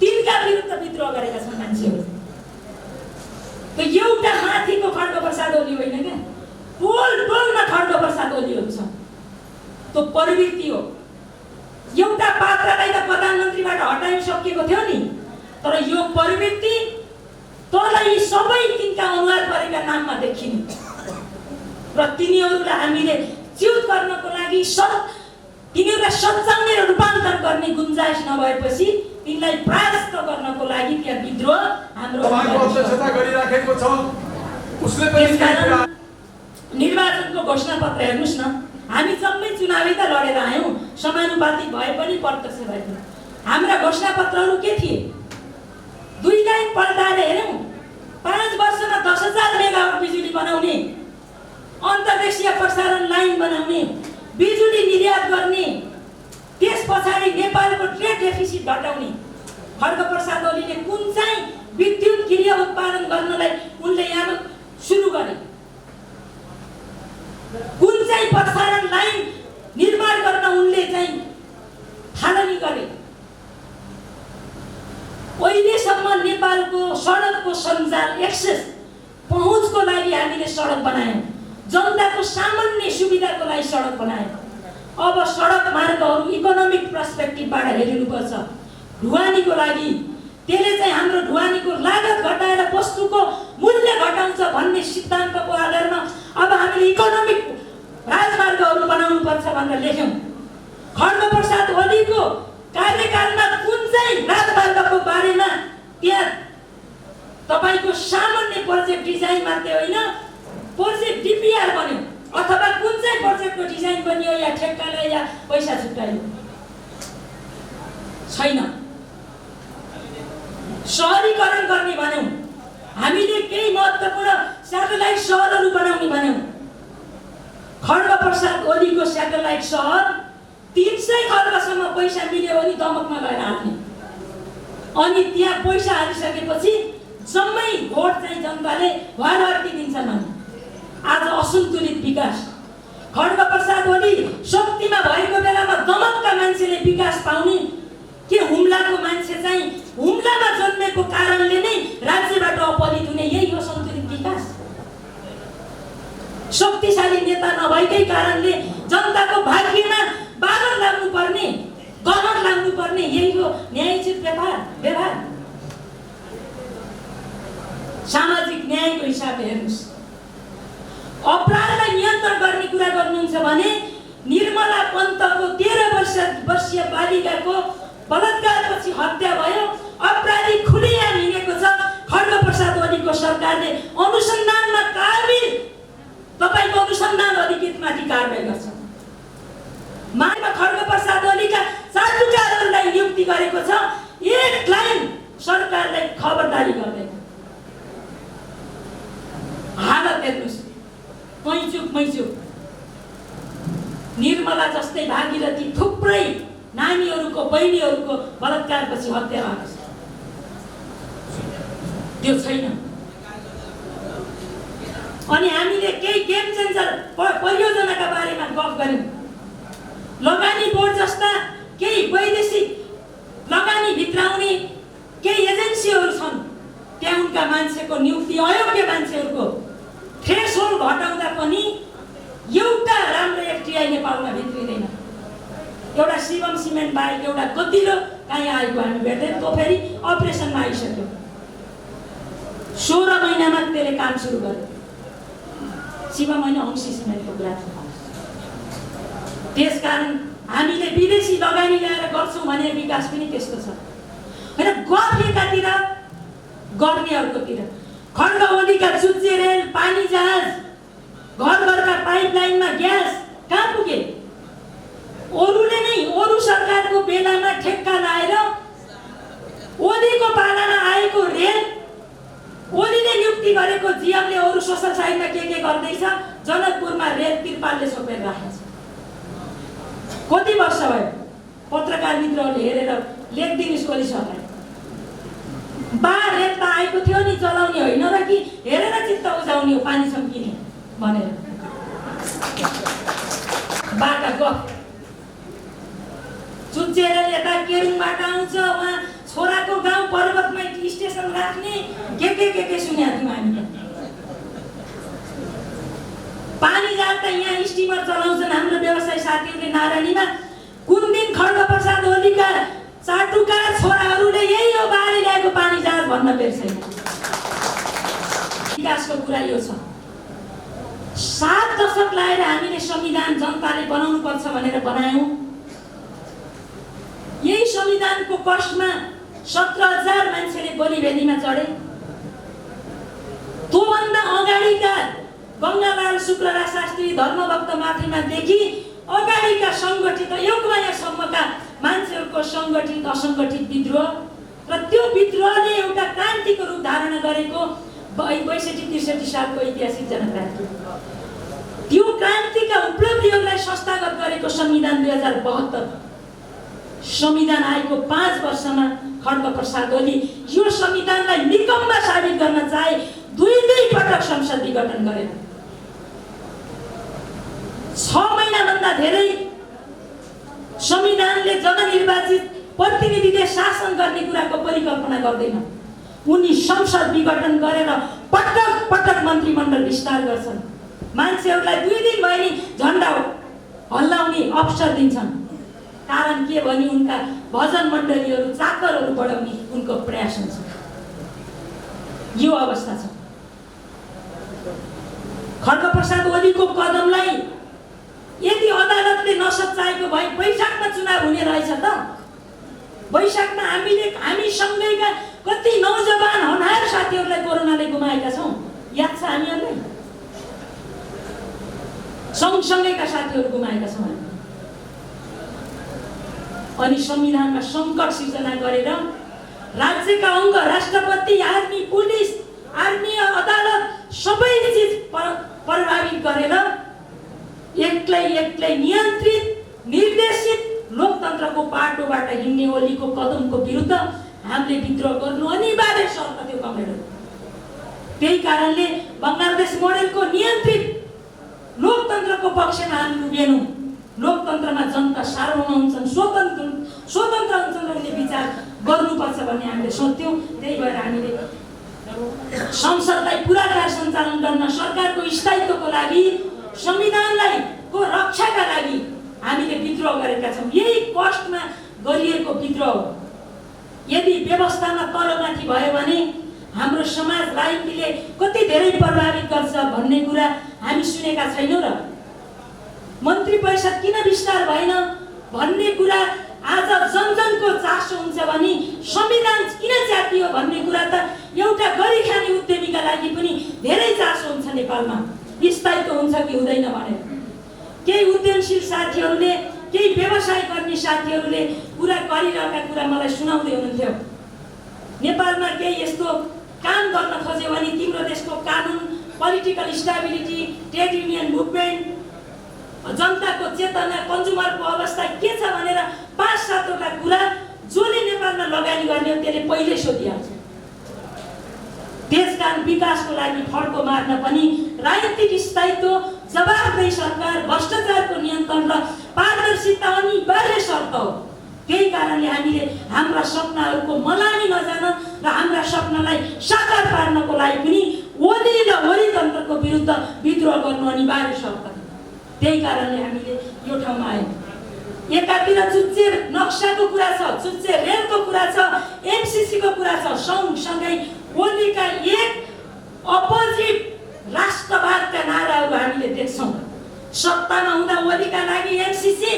[SPEAKER 1] तिनका विरुद्ध विद्रोह गरेका छन् मान्छेहरू त्यो एउटा माथिको खड्गप्रसाद ओली होइन क्या टोलमा खड्गप्रसाद ओलीहरू छ त्यो प्रवृत्ति हो एउटा पात्रलाई त प्रधानमन्त्रीबाट हटाउन सकिएको थियो नि तर यो प्रवृत्ति तँलाई सबै तिनका अनुहार परेका नाममा देखिने र तिनीहरूलाई हामीले च्युत गर्नको लागि तिनीहरूलाई सच्याउने र रूपान्तरण गर्ने गुन्जाइस नभएपछि तिनलाई परास्त गर्नको लागि त्यहाँ विद्रोह हाम्रो
[SPEAKER 2] गरिराखेको छ उसले पनि
[SPEAKER 1] निर्वाचनको घोषणापत्र हेर्नुस् न हामी जम्मै चुनावी त लडेर आयौं समानुपातिक भए पनि प्रत्यक्ष भए पनि हाम्रा घोषणापत्रहरू के थिए दुई लाइन पल्टाएर हेरौं 5 वर्षमा 10,000 मेगावाट बिजुली बनाउने अन्तर्देशीय प्रसारण लाइन बनाउने बिजुली निर्यात गर्ने त्यसपछि नेपालको ट्रेड डेफिसिट घटाउने खड्गप्रसाद ओलीले कुन चाहिँ विद्युत गृह उत्पादन गर्नलाई उनले यहाँ सुरु गरे कुन चाहिँ प्रसारण लाइन निर्माण गर्न उनले चाहिँ थालनी गरे अहिलेसम्म नेपालको सडकको सञ्जाल एक्सेस पहुँचको लागि हामीले सडक बनायौं जनताको सामान्य सुविधाको लागि सडक बनायौं अब सडक मार्गहरू इकोनोमिक पर्सपेक्टिभबाट हेर्नुपर्छ ढुवानीको लागि त्यसले चाहिँ हाम्रो ढुवानीको लागत घटाएर वस्तुको मूल्य घटाउँछ भन्ने सिद्धान्तको आधारमा अब हामीले इकोनोमिक राजमार्गहरू बनाउनु पर्छ भनेर लेख्यौं खड्गप्रसाद ओलीको कार्यकालमा कुन चाहिँ राजमार्गको बारेमा त्यहाँ तपाईको सामान्य प्रोजेक्ट डिजाइन मात्रै होइन प्रोजेक्ट डीपीआर बन्यो अथवा कुन चाहिँ प्रोजेक्टको डिजाइन बनियो या ठेक्काले या पैसा छुट्यायो छैन शहरीकरण गर्ने भन्यौं हामीले केही महत्त्वपूर्ण स्याटेलाइट सहरहरू बनाउने भन्यौं खड्गप्रसाद ओलीको स्याटेलाइट सहर 300 खर्बसम्म पैसा मिल्यो भने दमकमा गएर हाल्ने अनि त्यहाँ पैसा हालिसकेपछि जम्मै भोट चाहिँ जनताले वारवार्ती दिन्छन् आज असन्तुलित विकास खड्गप्रसाद ओली शक्तिमा भएको बेलामा दमकका मान्छेले विकास पाउने के हुम्लाको मान्छे चाहिँ हुम्लामा जन्मेको कारणले नै राज्यबाट अपलित हुने यही हो सन्तुलित विकास शक्तिशाली नेता नभएकै कारणले जनताको भाग्यमा बागर लाग्नु पर्ने गहर लाग्नु पर्ने यही हो न्यायोचित व्यवहार सामाजिक न्यायको हिसाबले हेर्नुस् अपराधलाई नियन्त्रण गर्ने कुरा गर्नुहुन्छ भने निर्मला पन्तको 13 वर्षीय बालिकाको बलात्कारपछि हत्या भयो अपराधी खुलेआम हिँडेको छ खड्गप्रसाद ओलीको सरकारले अनुसन्धानमा काबिल तपाईको अनुसन्धान अधिकृतमाथि कारबाही गर्छ मानव खड्गप्रसाद ओलीका चाटुकारहरूलाई नियुक्ति गरेको छ एक लाइन सरकारलाई खबरदारी गर्दैन हालत हेर्नुस् मैचुक निर्मला जस्तै भागीरथी थुप्रै नानीहरूको बहिनीहरूको बलात्कारपछि हत्या भएको छ त्यो छैन अनि हामीले केही गेम चेन्जर परियोजनाका बारेमा गफ गर्यौं लगानी बोर्ड जस्ता केही वैदेशिक लगानी भित्राउने केही एजेन्सीहरू छन् त्यहाँ उनका मान्छेको नियुक्ति अयोग्य मान्छेहरूको थ्रेसहोल्ड घटाउँदा पनि एउटा राम्रो एफटीआई नेपालमा भित्रिँदैन एउटा शिवम सिमेन्ट बाहेक एउटा गतिलो कहीँ आएको हामी भेट्दै त्यो फेरि अपरेसनमा आइसक्यो। 16 महिनामा त्यसले काम सुरु गर्यो। शिवम होइन, औँसी सिमेन्टको कुरा। त्यसकारण हामीले विदेशी लगानी ल्याएर गर्छौँ भने विकास पनि त्यस्तो छ होइन। गर्ने एकातिर, गर्ने अर्कोतिर। खड्गवलीका जुत्चे रेल, पानी जहाज, घर घरका पाइपलाइनमा ग्यास कहाँ पुगे? अरूले नै, अरू सरकारको बेलामा ठेक्का लाएर ओलीको पालामा आएको रेल, ओलीले नियुक्ति गरेको जिएमले अरू सोसल साइडमा के गर्दैछ, जनकपुरमा रेल तिरपालले छोपेर राखेको छ। कति वर्ष भयो? पत्रकार मित्रहरूले हेरेर लेखिदिनुहोस् कोली सरलाई। रेल त आएको थियो नि, चलाउने होइन र कि हेरेर चित्त उजाउने हो पानी छम्किने भनेर। बाका गफ। जुत्चे रेल यता केरुङबाट आउँछ, उहाँ छोराको गाउँ पर्वतमा स्टेसन राख्ने के सुनेका थियौँ हामीले। पानी जहाज त यहाँ स्टिमर चलाउँछन् हाम्रो व्यवसायी साथीहरूले नारायणीमा। कुन दिन खड्गप्रसाद ओलीका चाटुका छोराहरूले यही हो बारी ल्याएको पानी जहाज भन्न बिर्सेन। विकासको कुरा यो छ। 7 दशक लाएर हामीले संविधान जनताले बनाउनु पर्छ भनेर बनायौँ। यही संविधानको कष्टमा 17,000 मान्छेले बलिवेदीमा चढे। त्योभन्दा अगाडिका गङ्गालाल शुक्लराज शास्त्री, धर्मभक्त माथिमादेखि अगाडिका सङ्गठित योगमायासम्मका मान्छेहरूको सङ्गठित असङ्गठित विद्रोह र त्यो विद्रोहले एउटा क्रान्तिको रूप धारण गरेको 62-63 सालको ऐतिहासिक जनक्रान्ति। त्यो क्रान्तिका उपलब्धिहरूलाई संस्थागत गरेको संविधान 2072। संविधान आएको 5 वर्षमा खड्गप्रसाद ओली यो संविधानलाई निकम्मा साबित गर्न चाहे 2 पटक संसद विघटन गरेर 6 महिनाभन्दा धेरै संविधानले जननिर्वाचित प्रतिनिधिले शासन गर्ने कुराको परिकल्पना गर्दैन। उनी संसद विघटन गरेर पटक पटक मन्त्रीमण्डल विस्तार गर्छन्। मान्छेहरूलाई 2 दिन भयो नि झन्डा हल्लाउने अवसर दिन्छन्। कारण के भने उनका भजन मण्डलीहरू, चाकरहरू बढाउने उनको प्रयास हुन्छ। यो अवस्था छ। खड्गप्रसाद ओलीको कदमलाई यदि अदालतले नसच्चाएको भए वैशाखमा चुनाव हुने रहेछ त। वैशाखमा हामी सँगैका कति नौजवान होनहार साथीहरूलाई कोरोनाले गुमाएका छौँ, याद छ हामीहरूलाई? सँगसँगैका साथीहरू गुमाएका छौँ। अनि संविधानमा सङ्कट सिर्जना गरेर राज्यका अङ्ग, राष्ट्रपति, आर्मी, पुलिस, आर्मी, अदालत सबै चिज प्रभावित गरेर एक्लै नियन्त्रित, निर्देशित लोकतन्त्रको बाटोबाट हिँड्ने ओलीको कदमको विरुद्ध हामीले विद्रोह गर्नु अनिवार्य शर्त थियो कमरेडहरू। त्यही कारणले बङ्गलादेश मोडेलको नियन्त्रित लोकतन्त्रको पक्षमा हामी उभिएनौँ। लोकतन्त्रमा जनता सार्वभौम हुन्छन्, स्वतन्त्र हुन्छन् र उनले विचार गर्नुपर्छ भन्ने हामीले सोच्थ्यौँ। त्यही भएर हामीले संसदलाई पुराकार सञ्चालन गर्न, सरकारको स्थायित्वको लागि, संविधानलाई को रक्षाका लागि हामीले विद्रोह गरेका छौँ। यही कष्टमा गरिएको विद्रोह हो। यदि व्यवस्थामा तलमाथि भयो भने हाम्रो समाज राजनीतिले कति धेरै प्रभावित गर्छ भन्ने कुरा हामी सुनेका छैनौँ। र मन्त्री परिषद किन विस्तार भएन भन्ने कुरा आज जनजनको चासो हुन्छ भने संविधान किन च्यातियो भन्ने कुरा त एउटा गरिखाने उद्यमीका लागि पनि धेरै चासो हुन्छ। नेपालमा स्थायित्व हुन्छ कि हुँदैन भनेर केही उद्यमशील साथीहरूले, केही व्यवसाय गर्ने साथीहरूले कुरा गरिरहेका कुरा मलाई सुनाउँदै हुनुहुन्थ्यो। नेपालमा केही यस्तो काम गर्न खोज्यो भने तिम्रो देशको कानुन, political stability, trade union movement, जनताको चेतना, कन्ज्युमरको अवस्था के छ भनेर 5-7 वटा कुरा जसले नेपालमा लगानी गर्ने हो त्यसले पहिल्यै सोधिहाल्छ। त्यसकारण विकासको लागि फड्को मार्न पनि राजनीतिक स्थायित्व, जवाफदेही सरकार, भ्रष्टाचारको नियन्त्रण र पारदर्शिता अनिवार्य शर्त हो। त्यही कारणले हामीले हाम्रा सपनाहरूको मलामी नजान र हाम्रा सपनालाई साकार पार्नको लागि पनि ओली र ओलीतन्त्रको विरुद्ध विद्रोह गर्नु अनिवार्य शर्त हो। त्यही कारणले हामीले यो ठाउँमा आयौँ। एकातिर चुच्चे नक्साको कुरा छ, चुच्चे रेलको कुरा छ, एमसीसी को कुरा छ, सँगसँगै ओलीका एक अपोजिट राष्ट्रवादका नाराहरू हामीले देख्छौँ। सत्तामा हुँदा ओलीका लागि एमसीसी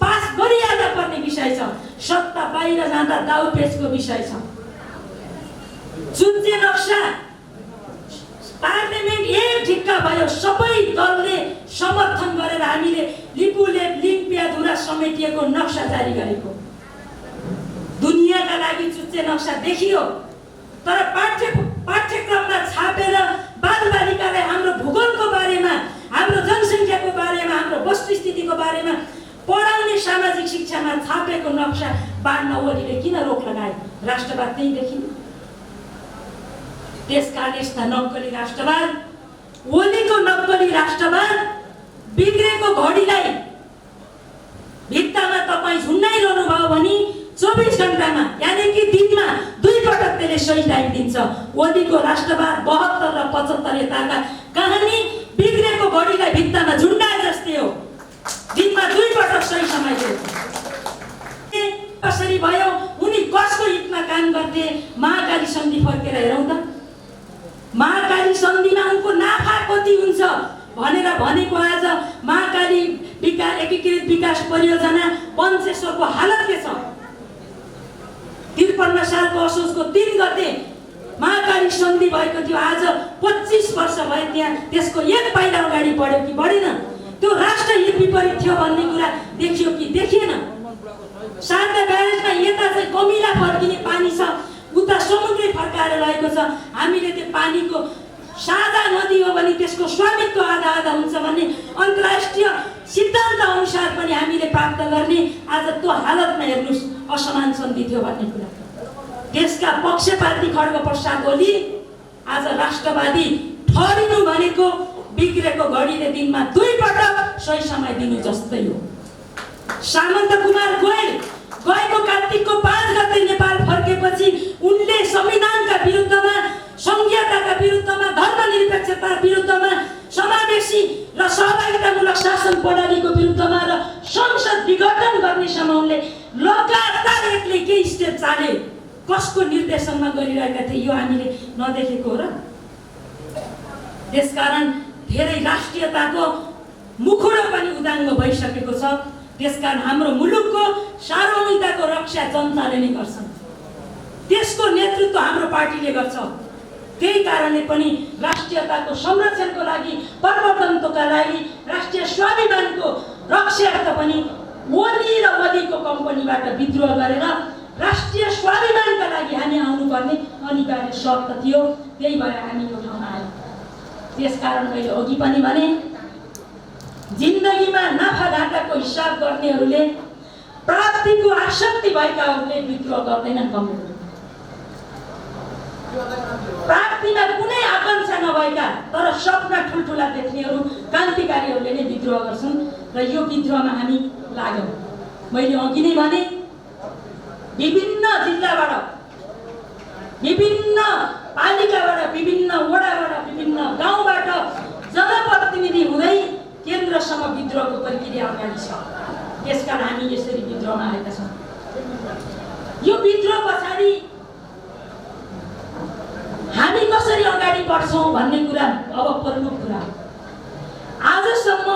[SPEAKER 1] पास गरिहाल्न पर्ने विषय छ, सत्ता बाहिर जाँदा दाउपेचको विषय छ। चुच्चे नक्सा पार्लियामेन्ट एक ढिक्का भयो, सबै दलले समर्थन गरेर हामीले लिपुलेख लिम्पियाधुरा समेटिएको नक्सा जारी गरेको। दुनियाँका लागि चुच्चे नक्सा देखियो, तर पाठ्यक्रममा छापेर बालबालिकालाई हाम्रो भूगोलको बारेमा, हाम्रो जनसङ्ख्याको बारेमा, हाम्रो वस्तुस्थितिको बारेमा पढाउने सामाजिक शिक्षामा छापेको नक्सा बाँड्न ओलीले किन रोक लगाए? राष्ट्रवाद त्यही देखियो। त्यसकारण यस्ता नक्कली राष्ट्रवाद, ओलीको नक्कली राष्ट्रवाद बिग्रेको घडीलाई भित्तामा तपाईँ झुन्डाइरहनु भयो भने 24 घण्टामा यानि कि दिनमा 2 पटक त्यसले सही टाइम दिन्छ। ओलीको राष्ट्रवाद 72 र 75 यताका कहानी बिग्रेको घडीलाई भित्तामा झुन्डाए जस्तै हो, दिनमा 2 पटक सही समय दिन्छ। कसरी भयो? उनी कसको हितमा काम गर्थे? महाकाली सन्धि फर्केर हेरौँ त, महाकाली सन्धिमा उनको नाफा कति हुन्छ भनेर भनेको। आज महाकाली एकीकृत विकास परियोजना पञ्चेश्वरको हालत के छ? 53 सालको असोजको 3 गते महाकाली सन्धि भएको थियो। आज 25 वर्ष भए त्यहाँ त्यसको एक पाइला अगाडि बढ्यो कि बढेन? त्यो राष्ट्र हित विपरीत थियो भन्ने कुरा देखियो कि देखिएन? शारदा ब्यारेजमा यता चाहिँ कमिला फर्किने पानी छ, उता समुद्रै फर्काएर लगेको छ। हामीले त्यो पानीको साझा नदी हो भने त्यसको स्वामित्व आधा आधा हुन्छ भन्ने अन्तर्राष्ट्रिय सिद्धान्त अनुसार पनि हामीले प्राप्त गर्ने। आज त्यो हालतमा हेर्नुहोस् असमान सन्धि थियो भन्ने कुरा। त्यसका पक्षपाती खड्गप्रसाद ओली आज राष्ट्रवादी ठहरिनु भनेको बिग्रेको घडीले दिनमा 2 पटक सही समय दिनु जस्तै हो। सामन्त कुमार गोयल गएको कार्तिकको 5 गते नेपाल फर्केपछि उनले संविधानका विरुद्धमा, संघीयताका विरुद्धमा, धर्मनिरपेक्षता विरुद्धमा, समावेशी र सहभागितामूलक शासन प्रणालीको विरुद्धमा र संसद विघटन गर्नेसम्म उनले लगातार एक्लै केही स्टेप चाले। कसको निर्देशनमा गरिरहेका थिए यो हामीले नदेखेको हो र? त्यसकारण धेरै राष्ट्रियताको मुखुरो पनि उदाङ्ग भइसकेको छ। त्यसकारण हाम्रो मुलुकको सार्वभौमिकताको रक्षा जनताले नै गर्छन्, त्यसको नेतृत्व हाम्रो पार्टीले गर्छ। त्यही कारणले पनि राष्ट्रियताको संरक्षणको लागि, परिवर्तनका लागि, राष्ट्रिय स्वाभिमानको रक्षार्थ पनि ओली र ओलीको कम्पनीबाट विद्रोह गरेर राष्ट्रिय स्वाभिमानका लागि हामी आउनुपर्ने अनिवार्य शर्त थियो। त्यही भएर हामी यो ठाउँमा आयौँ। त्यसकारण मैले अघि पनि भने जिन्दगीमा नाफा घाटाको हिसाब गर्नेहरूले, प्राप्तिको आसक्ति भएकाहरूले विद्रोह गर्दैनन्। कमजोर प्राप्तिमा कुनै आकांक्षा नभएका तर सपना ठुल्ठुला देख्नेहरू, क्रान्तिकारीहरूले नै विद्रोह गर्छन् र यो विद्रोहमा हामी लाग्यौँ। मैले अघि नै भने विभिन्न जिल्लाबाट, विभिन्न पालिकाबाट, विभिन्न वडाबाट, विभिन्न गाउँबाट जनप्रतिनिधि हुँदै केन्द्रसम्म विद्रोहको प्रक्रिया अगाडि छ। त्यसकारण हामी यसरी विद्रोहमा आएका छौँ। यो विद्रोह पछाडि हामी कसरी अगाडि बढ्छौँ भन्ने कुरा अब प्रमुख कुरा हो। आजसम्म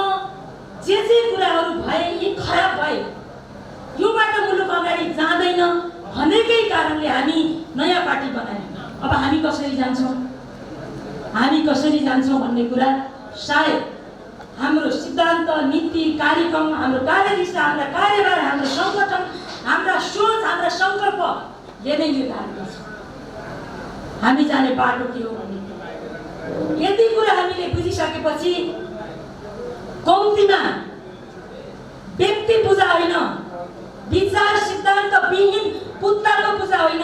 [SPEAKER 1] जे कुराहरू भए यी खराब भए, योबाट मुलुक अगाडि जाँदैन भनेकै कारणले हामी नयाँ पार्टी बनायौँ। अब हामी कसरी जान्छौँ, हामी कसरी जान्छौँ भन्ने कुरा सायद हाम्रो सिद्धान्त, नीति, कार्यक्रम, हाम्रो कार्यदिशा, हाम्रा कार्यभार, हाम्रो सङ्गठन, हाम्रा सोच, हाम्रा सङ्कल्पले नै निर्धारण गर्छ हामी जाने बाटो के हो भन्ने। यति कुरा हामीले बुझिसकेपछि कम्तीमा व्यक्ति पूजा होइन, विचार सिद्धान्त विहीन पुत्ताको पूजा होइन,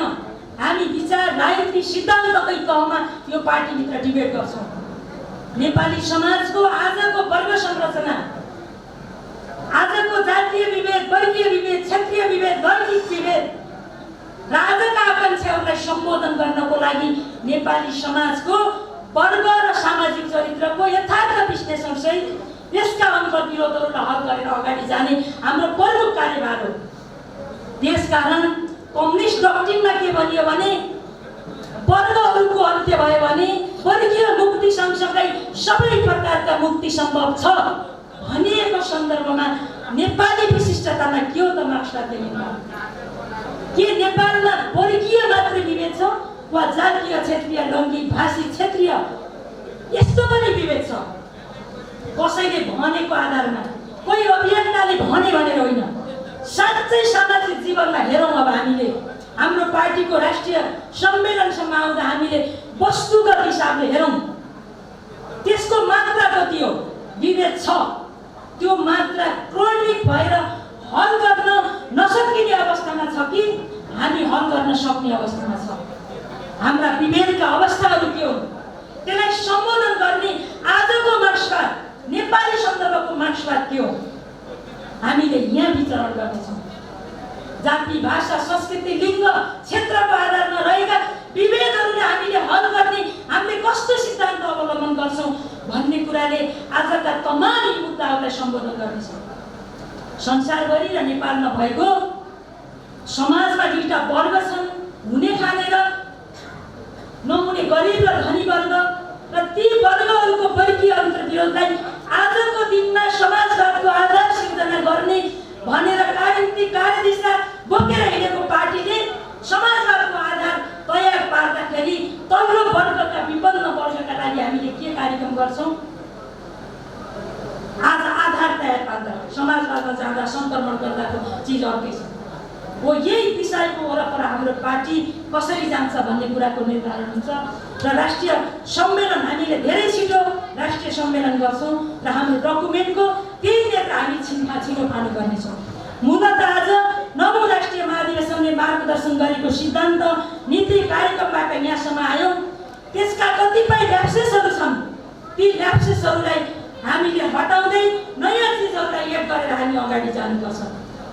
[SPEAKER 1] हामी विचार, राजनीति, सिद्धान्तकै तहमा यो पार्टीभित्र डिबेट गर्छौँ। नेपाली समाजको आजको वर्ग संरचना, आजको जातीय विभेद, वर्गीय विभेद, क्षेत्रीय विभेद, लैङ्गिक विभेद र आजका आकाङ्क्षाहरूलाई सम्बोधन गर्नको लागि नेपाली समाजको वर्ग र सामाजिक चरित्रको यथार्थ विश्लेषण सहित त्यसका अन्तर्विरोधहरूलाई हल गरेर अगाडि जाने हाम्रो प्रमुख कार्यभार हो। त्यसकारण कम्युनिस्ट डक्ट्रिनमा के भनियो भने वर्गहरूको अन्त्य भयो भने वर्गीय मुक्ति सँगसँगै सबै प्रकारका मुक्ति सम्भव छ भनिएको सन्दर्भमा नेपाली विशिष्टतामा के हो त मार्क्सवाद लेनिनमा? के नेपालमा वर्गीय मात्रै विभेद छ वा जातीय, क्षेत्रीय, लैङ्गिक, भाषिक, क्षेत्रीय यस्तो पनि विभेद छ? कसैले भनेको आधारमा, कोही अभियन्ताले भने भनेर होइन, साँच्चै सामाजिक जीवनमा हेरौँ। अब हामीले हाम्रो पार्टीको राष्ट्रिय सम्मेलनसम्म आउँदा हामीले वस्तुगत हिसाबले हेरौँ, त्यसको मात्रा कति हो? विभेद छ। त्यो मात्रा क्रोनिक भएर हल गर्न नसकिने अवस्थामा छ कि हामी हल गर्न सक्ने अवस्थामा छ? हाम्रा विभेदका अवस्थाहरू के हो? त्यसलाई सम्बोधन गर्ने आजको मार्क्सवाद, नेपाली सन्दर्भको मार्क्सवाद के हो? हामीले यहाँ विचरण गर्नेछौँ। जाति, भाषा, संस्कृति, लिङ्ग, क्षेत्रको आधारमा रहेका विभेदहरूले हामीले हल गर्ने हामीले कस्तो सिद्धान्त अवलम्बन गर्छौँ भन्ने कुराले आजका तमाम यी मुद्दाहरूलाई सम्बोधन गर्नेछौँ। संसारभरि र नेपालमा भएको समाजमा दुईटा वर्ग छन्, हुने ठानेर नहुने गरिब र धनी वर्ग, र ती वर्गहरूको वर्गीय अन्तर्विरोधलाई आजको दिनमा समाजवादको आधार सिर्जना गर्ने भनेर कार्यदिशा बोकेर हिँडेको पार्टीले समाजवादको आधार तयार पार्दाखेरि तल्लो वर्गका विपन्न वर्गका लागि हामीले के कार्यक्रम गर्छौँ? आज आधार तयार पार्दा समाजवादमा जाँदा सङ्क्रमण गर्दाको चिज अर्कै छ हो। यही विषयको वरपर हाम्रो पार्टी कसरी जान्छ भन्ने कुराको निर्धारण हुन्छ र राष्ट्रिय सम्मेलन हामीले धेरै छिटो राष्ट्रिय सम्मेलन गर्छौँ र हाम्रो डकुमेन्टको केही नेता हामी छिनोफानो गर्नेछौँ। मूलत आज 9औं राष्ट्रिय महाधिवेशनले मार्गदर्शन गरेको सिद्धान्त, नीति, कार्यक्रमबाट यहाँसम्म आयौँ। त्यसका कतिपय ल्याप्सेसहरू छन्, ती ल्याप्सेसहरूलाई हामीले हटाउँदै नयाँ चिजहरूलाई एक गरेर हामी अगाडि जानुपर्छ।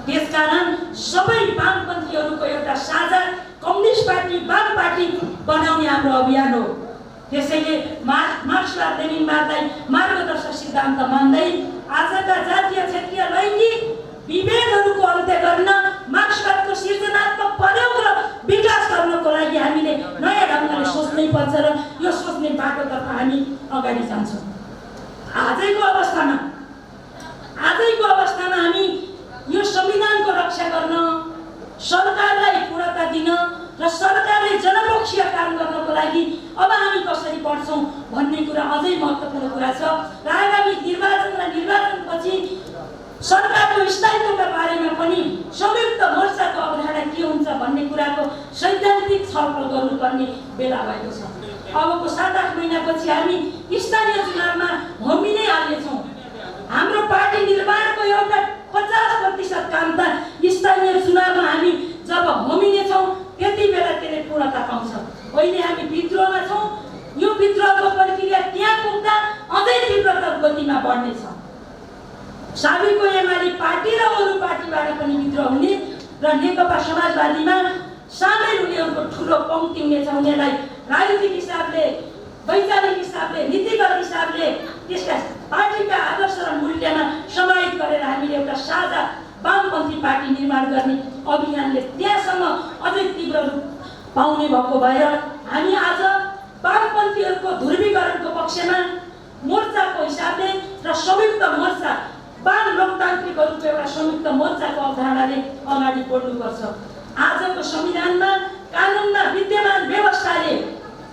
[SPEAKER 1] त्यसकारण सबै वामपन्थीहरूको एउटा साझा कम्युनिस्ट पार्टी, वाम पार्टी बनाउने हाम्रो अभियान हो। त्यसैले मार्क्सवाद लेनिनवादलाई मार्गदर्शक सिद्धान्त मान्दै आजका जातीय, क्षेत्रीय, लैङ्गिक विभेदहरूको अन्त्य गर्न मार्क्सवादको सृजनात्मक प्रयोग र विकास गर्नको लागि हामीले नयाँ ढङ्गले सोच्नै पर्छ र यो सोच्ने बाटोतर्फ हामी अगाडि जान्छौँ। आजैको अवस्थामा हामी यो संविधानको रक्षा गर्न, सरकारलाई पूर्णता दिन र सरकारले जनपक्षीय काम गर्नको लागि अब हामी कसरी बढ्छौँ भन्ने कुरा अझै महत्त्वपूर्ण कुरा छ। र आगामी निर्वाचन र निर्वाचनपछि सरकारको स्थायित्वका बारेमा पनि संयुक्त मोर्चाको अवधारणा के हुन्छ भन्ने कुराको सैद्धान्तिक छलफल गर्नुपर्ने बेला भएको छ। अबको 7-8 महिनापछि हामी स्थानीय चुनावमा होमिनै हाल्नेछौँ। हाम्रो पार्टी निर्माणको एउटा 50% काम त स्थानीय चुनावमा हामी जब होमिनेछौँ त्यति बेला त्यसले पूर्णता पाउँछ। अहिले हामी विद्रोहमा छौँ। यो विद्रोहको प्रक्रिया त्यहाँ पुग्दा अझै तीव्रतर गतिमा बढ्नेछ। साबिको एमाले पार्टी र अरू पार्टीबाट पनि विद्रोह हुने र नेकपा समाजवादीमा सामेल हुनेहरूको ठुलो पङ्क्ति हुनेछ। उनीहरूलाई राजनीतिक हिसाबले, वैचारिक हिसाबले, नीतिगत हिसाबले त्यसका पार्टीका आदर्श र मूल्यमा समाहित गरेर हामीले एउटा साझा वामपन्थी पार्टी निर्माण गर्ने अभियानले त्यहाँसम्म अझै तीव्र रूप पाउने भएको भएर हामी आज वामपन्थीहरूको ध्रुवीकरणको पक्षमा मोर्चाको हिसाबले र संयुक्त मोर्चा, वाम लोकतान्त्रिक रूपमा एउटा संयुक्त मोर्चाको अवधारणाले अगाडि बढ्नुपर्छ। आजको संविधानमा, कानुनमा विद्यमान व्यवस्थाले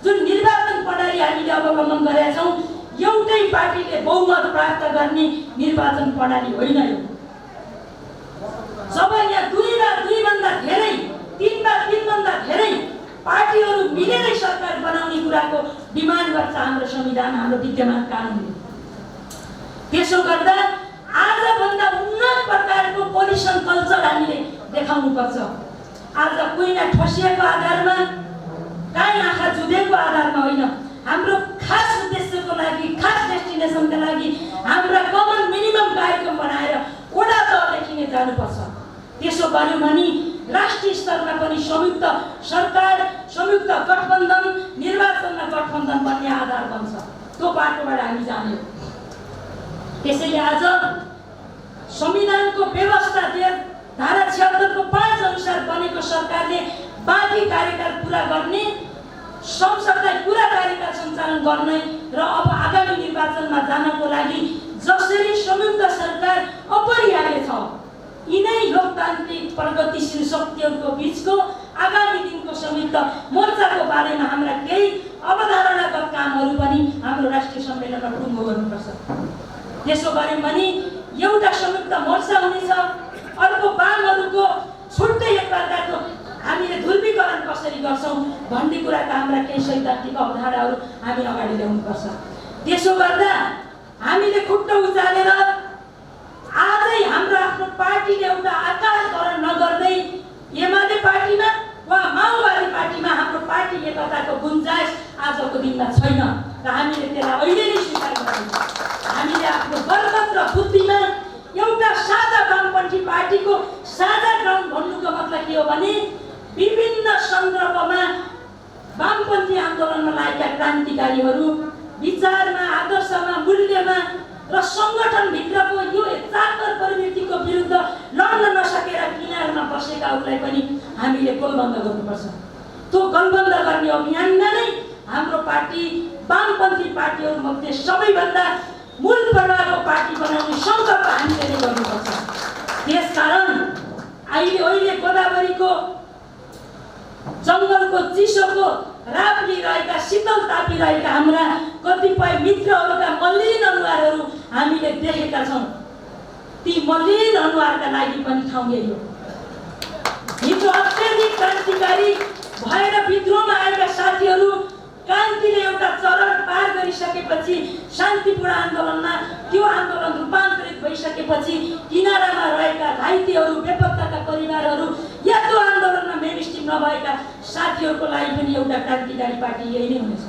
[SPEAKER 1] जुन निर्वाचन प्रणाली हामीले अवलम्बन गरेका छौँ, एउटै पार्टीले बहुमत प्राप्त गर्ने निर्वाचन प्रणाली होइन यो। जब यहाँ 2-2भन्दा धेरै, 3-3भन्दा धेरै पार्टीहरू मिलेरै सरकार बनाउने कुराको डिमान्ड गर्छ हाम्रो संविधान, हाम्रो विद्यमान कानुनले। त्यसो गर्दा आजभन्दा उन्नत प्रकारको पोलिसन कल्चर हामीले देखाउनुपर्छ। आज कुइना ठसिएको आधारमा, काहीँ आँखा जुधेको आधारमा होइन, हाम्रो खास उद्देश्यको लागि, खास डेस्टिनेसनका लागि हाम्रा कमन मिनिमम कार्यक्रम बनाएर वडा तहदेखि नै जानुपर्छ। त्यसो गर्यो भने राष्ट्रिय स्तरमा पनि संयुक्त सरकार, संयुक्त गठबन्धन, निर्वाचनमा गठबन्धन बन्ने आधार बन्छ। त्यो बाटोबाट हामी जाने हो। त्यसैले आज संविधानको व्यवस्था धारा 76 को 5 अनुसार बनेको सरकारले बाँकी कार्यकाल पूरा गर्ने, संसदलाई पूरा कार्यकाल सञ्चालन गर्ने र अब आगामी निर्वाचनमा जानको लागि जसरी संयुक्त सरकार अपरिहार्य छ, यिनै लोकतान्त्रिक प्रगतिशील शक्तिहरूको बीचको आगामी दिनको संयुक्त मोर्चाको बारेमा हाम्रा केही अवधारणागत कामहरू पनि हाम्रो राष्ट्रिय सम्मेलनमा टुङ्गो गर्नुपर्छ। त्यसो गऱ्यौँ भने एउटा संयुक्त मोर्चा हुनेछ, अर्को वामहरूको छुट्टै एक प्रकारको हामीले ध्रुवीकरण कसरी गर्छौँ भन्ने कुराका हाम्रा केही सैद्धान्तिक अवधारणाहरू हामी अगाडि ल्याउनुपर्छ। त्यसो गर्दा हामीले खुट्टा उचालेर आजै हाम्रो आफ्नो पार्टीले एउटा आकाशकरण नगर्दै एमाले पार्टीमा वा माओवादी पार्टीमा हाम्रो पार्टी एकताको गुन्जाइस आजको दिनमा छैन र हामीले त्यसलाई अहिले नै स्वीकार गर्छौँ। हामीले आफ्नो बलबत र बुद्धिमा एउटा साझा वामपन्थी पार्टीको साझा ग्राउन्ड भन्नुको मतलब के हो भने विभिन्न सन्दर्भमा वामपन्थी आन्दोलनमा लागेका क्रान्तिकारीहरू विचारमा, आदर्शमा, मूल्यमा र सङ्गठनभित्रको यो चाकर प्रवृत्तिको विरुद्ध लड्न नसकेर किनारमा बसेकाहरूलाई पनि हामीले गोलबन्द गर्नुपर्छ। त्यो गोलबन्द गर्ने अभियानमा नै हाम्रो पार्टी वामपन्थी पार्टीहरूमध्ये सबैभन्दा मूल प्रवाहको पार्टी बनाउने सङ्कल्प हामीले नै गर्नुपर्छ। त्यसकारण अहिले गोदावरीको जङ्गलको चिसोको राप लिइरहेका, शीतल तापिरहेका हाम्रा कतिपय मित्रहरूका मलिन अनुहारहरू हामीले देखेका छौँ। ती मलिन अनुहारका लागि पनि ठाउँ यही हो। हिजो अत्यधिक क्रान्तिकारी भएर विद्रोहमा आएका साथीहरू क्रान्तिले एउटा चरण पार गरिसकेपछि, शान्तिपूर्ण आन्दोलनमा त्यो आन्दोलन रूपान्तरित भइसकेपछि किनारामा रहेका घाइतेहरू, बेपत्ताका परिवारहरू या त्यो आन्दोलनमा मेनस्ट्रिम नभएका साथीहरूको लागि पनि एउटा क्रान्तिकारी पार्टी यही नै हुनेछ।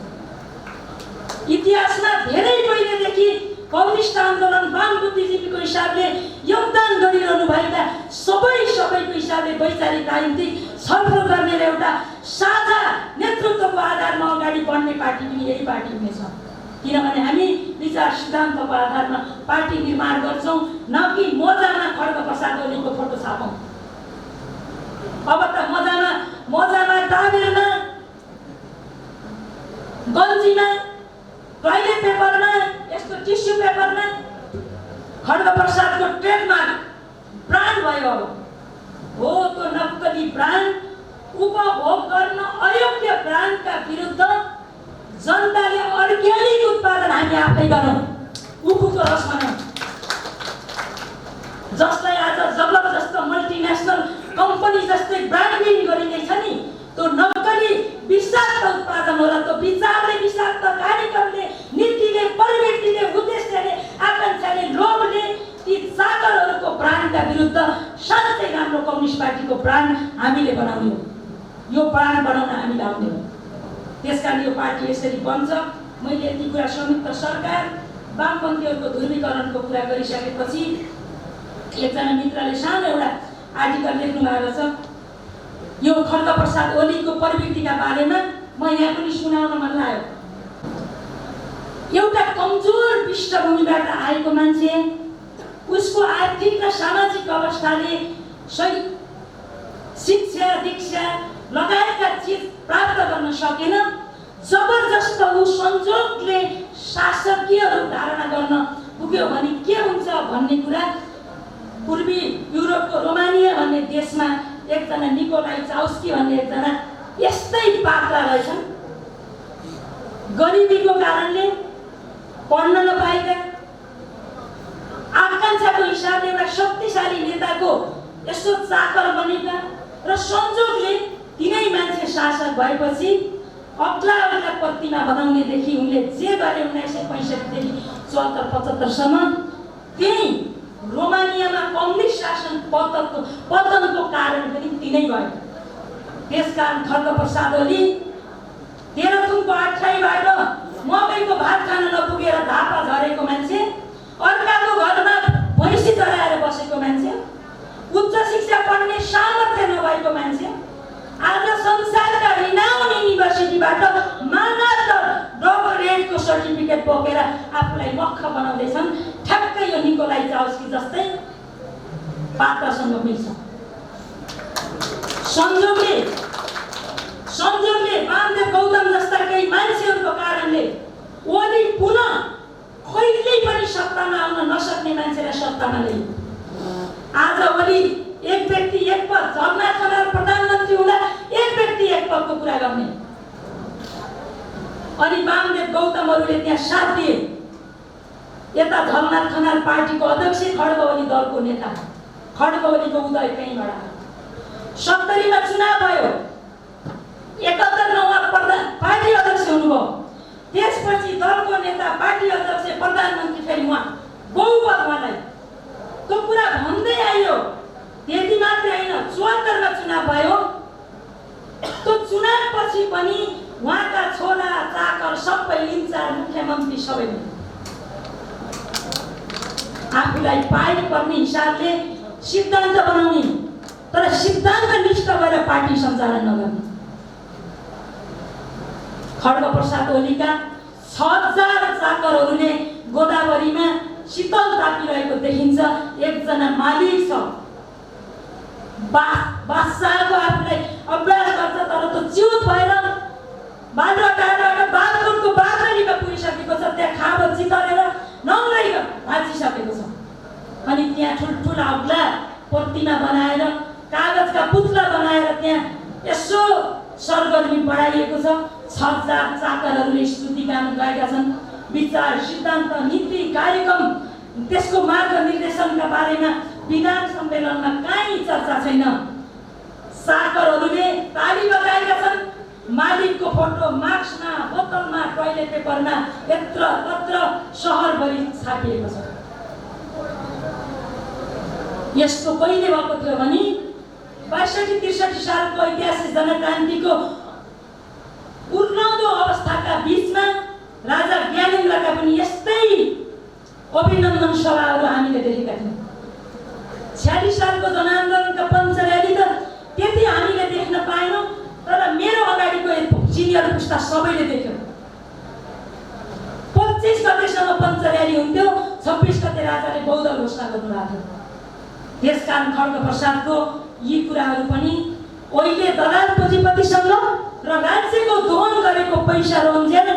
[SPEAKER 1] इतिहासमा धेरै पहिलेदेखि कम्युनिस्ट आन्दोलन वाम बुद्धिजीवीको हिसाबले योगदान गरिरहनु भएका सबैको हिसाबले वैचारिक राजनीतिक छलफल गर्ने एउटा साझा नेतृत्वको आधारमा अगाडि बढ्ने पार्टी पनि यही पार्टी हुनेछ। किनभने हामी विचार सिद्धान्तको आधारमा पार्टी निर्माण गर्छौँ, न कि मोजामा खड्गप्रसाद ओलीको फोटो छापौँ। अब त मोजामा टावेलमा, गन्जीमा, टोइलेट पेपरमा, यस्तो टिस्यु पेपरमा खड्गप्रसादको ट्रेडमार्क ब्रान्ड भयो। हो त्यो नक्कली ब्रान्ड, उपभोग गर्न अयोग्य ब्रान्डका विरुद्ध जनताले अर्ग्यानिक उत्पादन हामी आफै गरौँ, उखुको रस बनाऊँ, जसलाई आज जबरजस्त मल्टिनेसनल कम्पनी जस्तै ब्रान्डिङ गरिँदैछ नि, त्यो नक्कली विषाक्त उत्पादन हो र त्यो विचारले, विषाक्त कार्यक्रमले, नीतिले, प्रवृत्तिले, उद्देश्यले, आकाङ्क्षाले, लोभले ती चाकरहरूको ब्रान्डका विरुद्ध साँच्चै राम्रो कम्युनिस्ट पार्टीको ब्रान्ड हामीले बनाउने हो। यो ब्रान्ड बनाउन हामी आउने हो। त्यसकारण यो पार्टी यसरी बन्छ। मैले यति कुरा संयुक्त सरकार वामपन्थीहरूको ध्रुवीकरणको कुरा गरिसकेपछि एकजना मित्रले सानो एउटा आर्टिकल लेख्नु भएको छ यो खड्गप्रसाद ओलीको प्रवृत्तिका बारेमा। म यहाँ पनि सुनाउन मन लाग्यो। एउटा कमजोर पृष्ठभूमिबाट आएको मान्छे, उसको आर्थिक र सामाजिक अवस्थाले सही शिक्षा, दीक्षा लगायतका चिज प्राप्त गर्न सकेन। जबरजस्त ऊ संजोगले शासकीय रूप धारणा गर्न पुग्यो भने के हुन्छ भन्ने कुरा पूर्वी युरोपको रोमानिया भन्ने देशमा एकजना निकोलाई चाउस्की भन्ने एकजना यस्तै पात्ला रहेछन्। गरिबीको कारणले पढ्न नपाएका, आकाङ्क्षाको हिसाबले एउटा शक्तिशाली नेताको यस्तो चाकर बनेका र संजोगले तिनै मान्छे शासक भएपछि अग्ला प्रतिमा बनाउनेदेखि उनले जे गरे 1965 देखि 74-75 सम्म त्यही रोमानियामा कम्युनिस्ट शासन पतनको कारण पनि तिनै भयो। त्यसकारण खड्गप्रसाद ओली तेह्रथुमको आठराईबाट मकैको भात खान नपुगेर धापा झरेको मान्छे, अर्काको घरमा भैँसी चराएर बसेको मान्छे, उच्च शिक्षा पढ्ने सामर्थ्य नभएको मान्छे आज संसारका रिनाउन युनिभर्सिटीबाट मानद डबल रेटको सर्टिफिकेट बोकेर आफूलाई मक्ख बनाउँदैछन्। ठ्याक्कै पात्रसँग मिल्छ। संजोगले वामदेव गौतम जस्ता केही मान्छेहरूको कारणले ओली पुनः कहिल्यै पनि सत्तामा आउन नसक्ने मान्छेलाई सत्तामा ल्यायो। आज ओली एक व्यक्ति एक पद, झलनाथ खनाल प्रधानमन्त्री हुँदा एक व्यक्ति एक पदको कुरा गर्ने, अनि वामदेव गौतमहरूले त्यहाँ साथ दिए। यता झलनाथ खनाल पार्टीको अध्यक्ष, खड्ग ओली दलको नेता, खड्ग ओलीको उदय त्यहीँबाट। 70 मा चुनाव भयो, 71 मा उहाँ पार्टी अध्यक्ष हुनुभयो। त्यसपछि दलको नेता, पार्टी अध्यक्ष, प्रधानमन्त्री, फेरि उहाँ बहुपद उहाँलाई, त्यो कुरा भन्दै आयो। त्यति मात्रै होइन, 74 मा चुनाव भयो। त्यो चुनावपछि पनि उहाँका छोरा चाकर सबै इन्चार्ज, मुख्यमन्त्री सबै आफूलाई पाइ पर्ने हिसाबले सिद्धान्त बनाउने, तर सिद्धान्त निष्ठ भएर पार्टी सञ्चालन नगर्ने। खड्ग प्रसाद ओलीका 6000 चाकरहरूले गोदावरीमा शीतल तापिरहेको देखिन्छ। एकजना मालिक छ, बादशाहको आफूलाई अभ्यास गर्छ, तर त्यो च्युत भएर बालुवाटारबाट बालकोटको बागरीमा पुगिसकेको छ। त्यहाँ खाबो चितरेर नङ्गै भाँचिसकेको छ। अनि त्यहाँ ठुल्ठुला अग्ला प्रतिमा बनाएर, कागजका पुतला बनाएर त्यहाँ यसो सरगर्मी बढाइएको छ। 6000 चाकरहरूले स्तुतिगान गाएका छन्। विचार, सिद्धान्त, नीति, कार्यक्रम, त्यसको मार्गनिर्देशनका बारेमा विधान सम्मेलनमा कहीँ चर्चा छैन। चाकरहरूले ताली बजाएका छन्। मालिकको फोटो मार्क्समा, बोतलमा, टोयलेट पेपरमा यत्र तत्र सहरभरि छापिएको छ। यस्तो कहिले भएको थियो भने 62-63 सालको ऐतिहासिक जनक्रान्तिको उर्लाउँदो अवस्थाका बीचमा राजा ज्ञानेन्द्रका पनि यस्तै अभिनन्दन सभाहरू हामीले देखेका थियौँ। 46 सालको जनआन्दोलनका पञ्च र्याली त त्यति हामीले देख्न पाएनौँ, तर मेरो अगाडिको सिनियर पुस्ता सबैले देख्यो। 25 गतेसम्म पञ्च र्याली हुन्थ्यो, 26 गते राजाले बौद्ध घोषणा गर्नुभएको थियो। त्यसकारण खड्ग प्रसादको यी कुराहरू पनि अहिले दलाल पुँजीपतिसँग र राज्यको दोहन गरेको पैसा रोन्जेल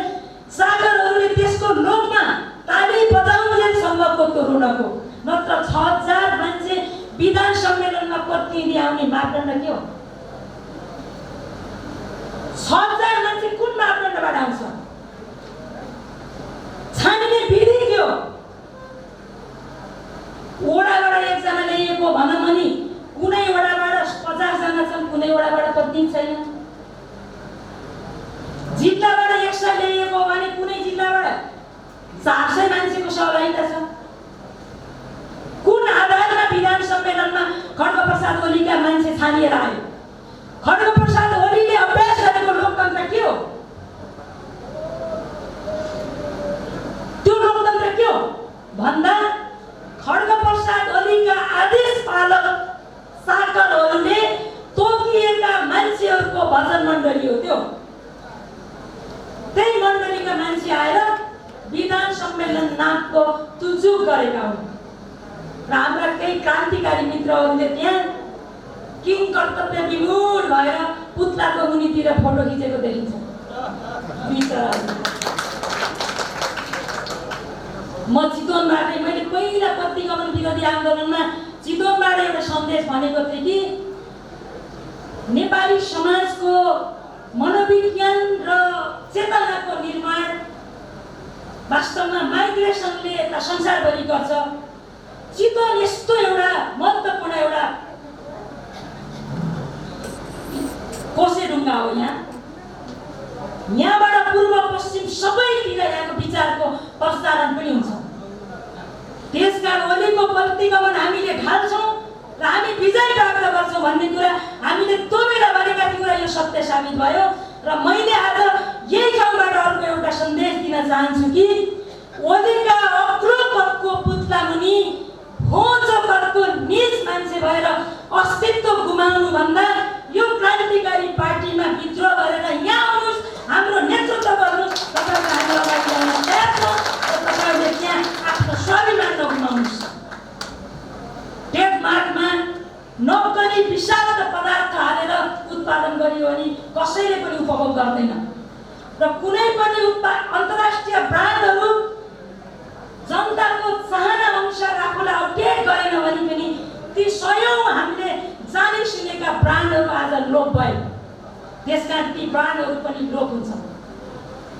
[SPEAKER 1] चाकरहरूले त्यसको लोभमा ताली बजाउन्जेलसम्मको त्यो ऋणको, नत्र 6000 मान्छे विधान सम्मेलनमा प्रतिनिधि आउने मापदण्ड के हो? 6000 मान्छे कुन मापदण्डबाट आउँछ? छान्ने विधि के हो? वडाबाट एकजना ल्याइएको भनौँ भने कुनै वडाबाट 50 जना छन्, कुनै वडाबाट प्रतिनिधि छैन। जिल्लाबाट 100 ल्याइएको भने कुनै जिल्लाबाट 400 मान्छेको सहभागिता छ। कुन आधारमा विधान सम्मेलनमा खड्ग प्रसाद ओलीका मान्छे छानिएर आयो? खड्ग प्रसाद ओलीले अभ्यास गरेको लोकतन्त्र के हो? त्यो लोकतन्त्र के हो भन्दा खड्ग प्रसाद ओलीका आदेश पालक चाकरहरूले तोकिएका मान्छेहरूको भजन मण्डली हो त्यो। त्यही मण्डलीका मान्छे आएर विधान सम्मेलन नामको तुजुक गरेका हुन्। र हाम्रा केही क्रान्तिकारी मित्रहरूले त्यहाँ किङ कर्तव्य विमूढ भएर पुतलाको मुनितिर फोटो खिचेको देखिन्छ। म चितवनबाटै, मैले पहिला प्रतिगमन विरोधी आन्दोलनमा चितवनबाट एउटा सन्देश भनेको थिएँ कि नेपाली समाजको मनोविज्ञान र चेतनाको निर्माण वास्तवमा माइग्रेसनले यता संसारभरि गर्छ। चितवन यस्तो एउटा महत्त्वपूर्ण एउटा कोसेढुङ्गा हो। यहाँबाट पूर्व पश्चिम सबैतिर यहाँको विचारको प्रसारण पनि हुन्छ। त्यसकारण ओलीको प्रतिगमन हामीले ढाल्छौँ र हामी विजय प्राप्त गर्छौँ भन्ने कुरा हामीले त्यो बेला भनेका थियौँ र यो सत्य साबित भयो। र मैले आज यही ठाउँबाट अर्को एउटा सन्देश दिन चाहन्छु कि ओलीका अग्लो पदको पुतला मुनि होचो पदको निज मान्छे भएर अस्तित्व गुमाउनु भन्दा यो क्रान्तिकारी पार्टीमा विद्रोह गरेर यहाँ आउनुहोस्, हाम्रो नेतृत्व गर्नुहोस्, तपाईँले हाम्रो अगाडि ल्याउन तयार छौँ र तपाईँले त्यहाँ आफ्नो स्वाभिमान नगुमाउनुहोस्। ट्रेडमार्कमा कसैले पनि उपभोग गर्दैन र कुनै पनि अन्तर्राष्ट्रिय ब्रान्डहरू जनताको चाहना अनुसार आफूलाई अपडेट गरेन भने पनि ती सयौं हामीले जाने सुनेका ब्रान्डहरू आज लोप भए। त्यसकारण ती ब्रान्डहरू पनि लोप हुन्छ।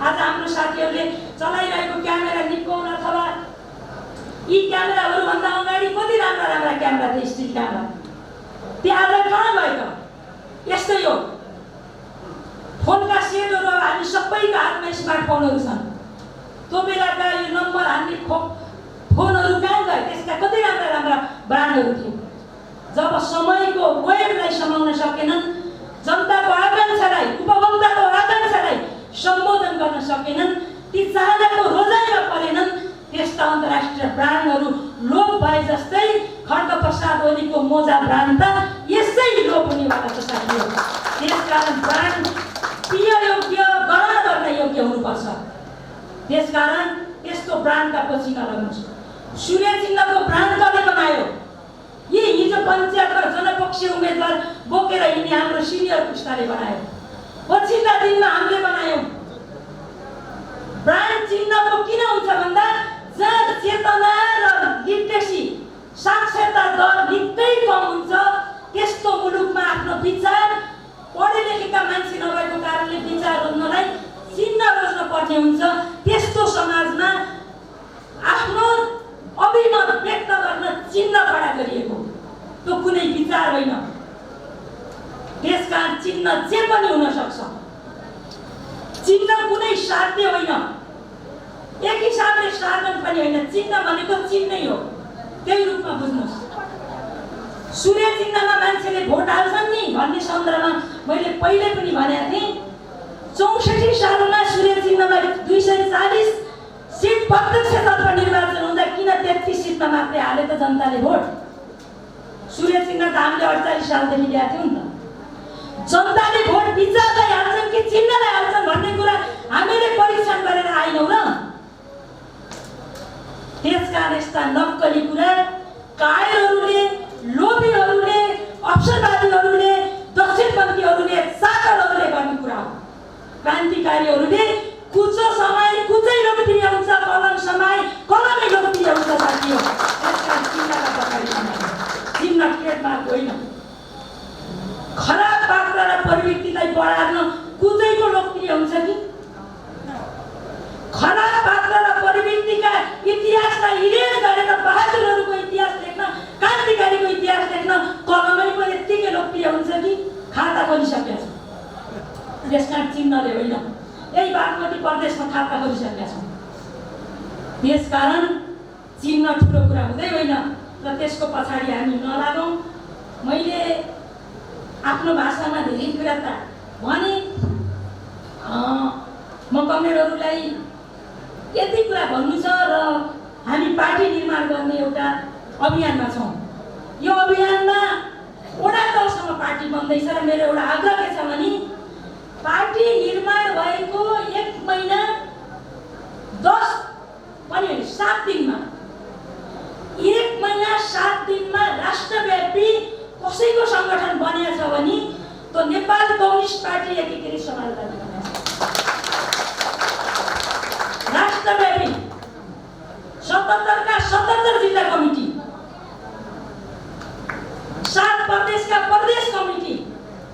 [SPEAKER 1] आज हाम्रो साथीहरूले चलाइरहेको क्यामेरा निकोन अथवा यी क्यामेराहरू भन्दा अगाडि कति राम्रा राम्रा क्यामेरा थिए, स्टिल क्यामेरा। ती आज कहाँ गयो? यस्तै हो। फोनका सेटहरू अब हामी सबैको हातमा स्मार्टफोनहरू छन्। त्यो बेलाका यो नम्बर हान्ने फोनहरू कहाँ गए? त्यसका कति राम्रा राम्रा ब्रान्डहरू थिए। जब समयको वेगलाई समाउन सकेनन्, जनताको आकांक्षालाई, उपभोक्ताको आकांक्षालाई सम्बोधन गर्न सकेनन्, ती चाहनाको रोजाइमा परेनन्, त्यस्ता अन्तर्राष्ट्रिय ब्रान्डहरू लोप भए जस्तै खड्गप्रसाद ओलीको मोजा ब्रान्ड त यसै लोप हुनेवाला छ साथीहरू। त्यसकारण ब्रान्ड प्रिय योग्य, ग्रहण गर्न योग्य हुनुपर्छ। त्यसकारण यस्तो ब्रान्डका पछि नलाग्नुहोस्। सूर्य चिन्हको ब्रान्ड कसले बनायो? यी हिजो पञ्चायतका जनपक्षीय उम्मेदवार बोकेर हिँड्ने हाम्रो सिनियर पुस्ताले बनायो। पछिल्ला दिनमा हामीले बनायौँ। ब्रान्ड चिन्हको किन हुन्छ भन्दा जहाँ चेतना र लिटरेसी साक्षरता दर निकै कम हुन्छ, त्यस्तो मुलुकमा आफ्नो विचार पढे लेखेका मान्छे नभएको कारणले विचार रोज्नलाई चिन्ह रोज्न पर्ने हुन्छ। त्यस्तो समाजमा आफ्नो अभिमत व्यक्त गर्न चिन्ह खडा गरिएको, त्यो कुनै विचार होइन। त्यसकारण चिन्ह जे पनि हुन सक्छ। चिन्ह कुनै साध्य होइन, एक हिसाबले साधन पनि होइन। चिन्ह भनेको चिन्है हो, त्यही रूपमा बुझ्नुहोस्। सूर्य चिन्हमा मान्छेले भोट हाल्छन् नि भन्ने सन्दर्भमा मैले पहिले पनि भनेको थिएँ। 64 सालमा सूर्य चिन्हमा 240 सिट प्रत्यक्षतर्फ निर्वाचन हुँदा किन 33 सिटमा मात्रै हाले त जनताले भोट? सूर्य चिन्ह त हामीले 48 सालदेखि ल्याएको थियौँ नि त। जनताले भोट विचारलाई हाल्छन् कि चिन्हलाई हाल्छन् भन्ने कुरा हामीले परीक्षण गरेर आएनौँ र। त्यसकारण यस्ता नक्कली कुरा कायरहरूले, लोभीहरूले, अवसरवादीहरूले, दक्षिणपन्थीहरूले, चाकरहरूले गर्ने कुरा हो। क्रान्तिकारीहरूले कुचो समय कुचै लोकप्रिय हुन्छ, कलम समय कलमै लोकप्रिय हुन्छ साथीहरू। त्यसकारण चिन्हका पछाडि चिन्ह ट्रेडमार्क होइन। खराब पात्र र प्रवृत्तिलाई बढार्न कुचैको लोकप्रिय हुन्छ कि? खराब पात्र र प्रवृत्तिका इतिहासलाई इरेज गरेर बहादुरहरूको इतिहास लेख्न, क्रान्तिकारीको इतिहास लेख्न कलमै पनि यत्तिकै लोकप्रिय हुन्छ कि? खाता खोलिसकेका छ। त्यसकारण चिन्हले होइन, यही बागमती प्रदेशमा खाता खोलिसकेका छौँ। त्यसकारण चिन्ह ठुलो कुरा हुँदै होइन र त्यसको पछाडि हामी नलागौँ। मैले आफ्नो भाषामा धेरै कुरा त भने, म कमरेडहरूलाई यति कुरा भन्नु छ र हामी पार्टी निर्माण गर्ने एउटा अभियानमा छौँ। यो अभियानमा वडा तहसम्म पार्टी बन्दैछ र मेरो एउटा आग्रह के छ भने पार्टी निर्माण भएको 1 महिना 10 पनि होइन 7 दिनमा, 1 महिना 7 दिनमा राष्ट्रव्यापी कसैको सङ्गठन बनेको छ भने त्यो नेपाल कम्युनिस्ट पार्टी एकीकृत समाजवादी बनेको छ। राष्ट्रव्यापी 77 का 77 जिल्ला कमिटी, 7 प्रदेशका प्रदेश कमिटी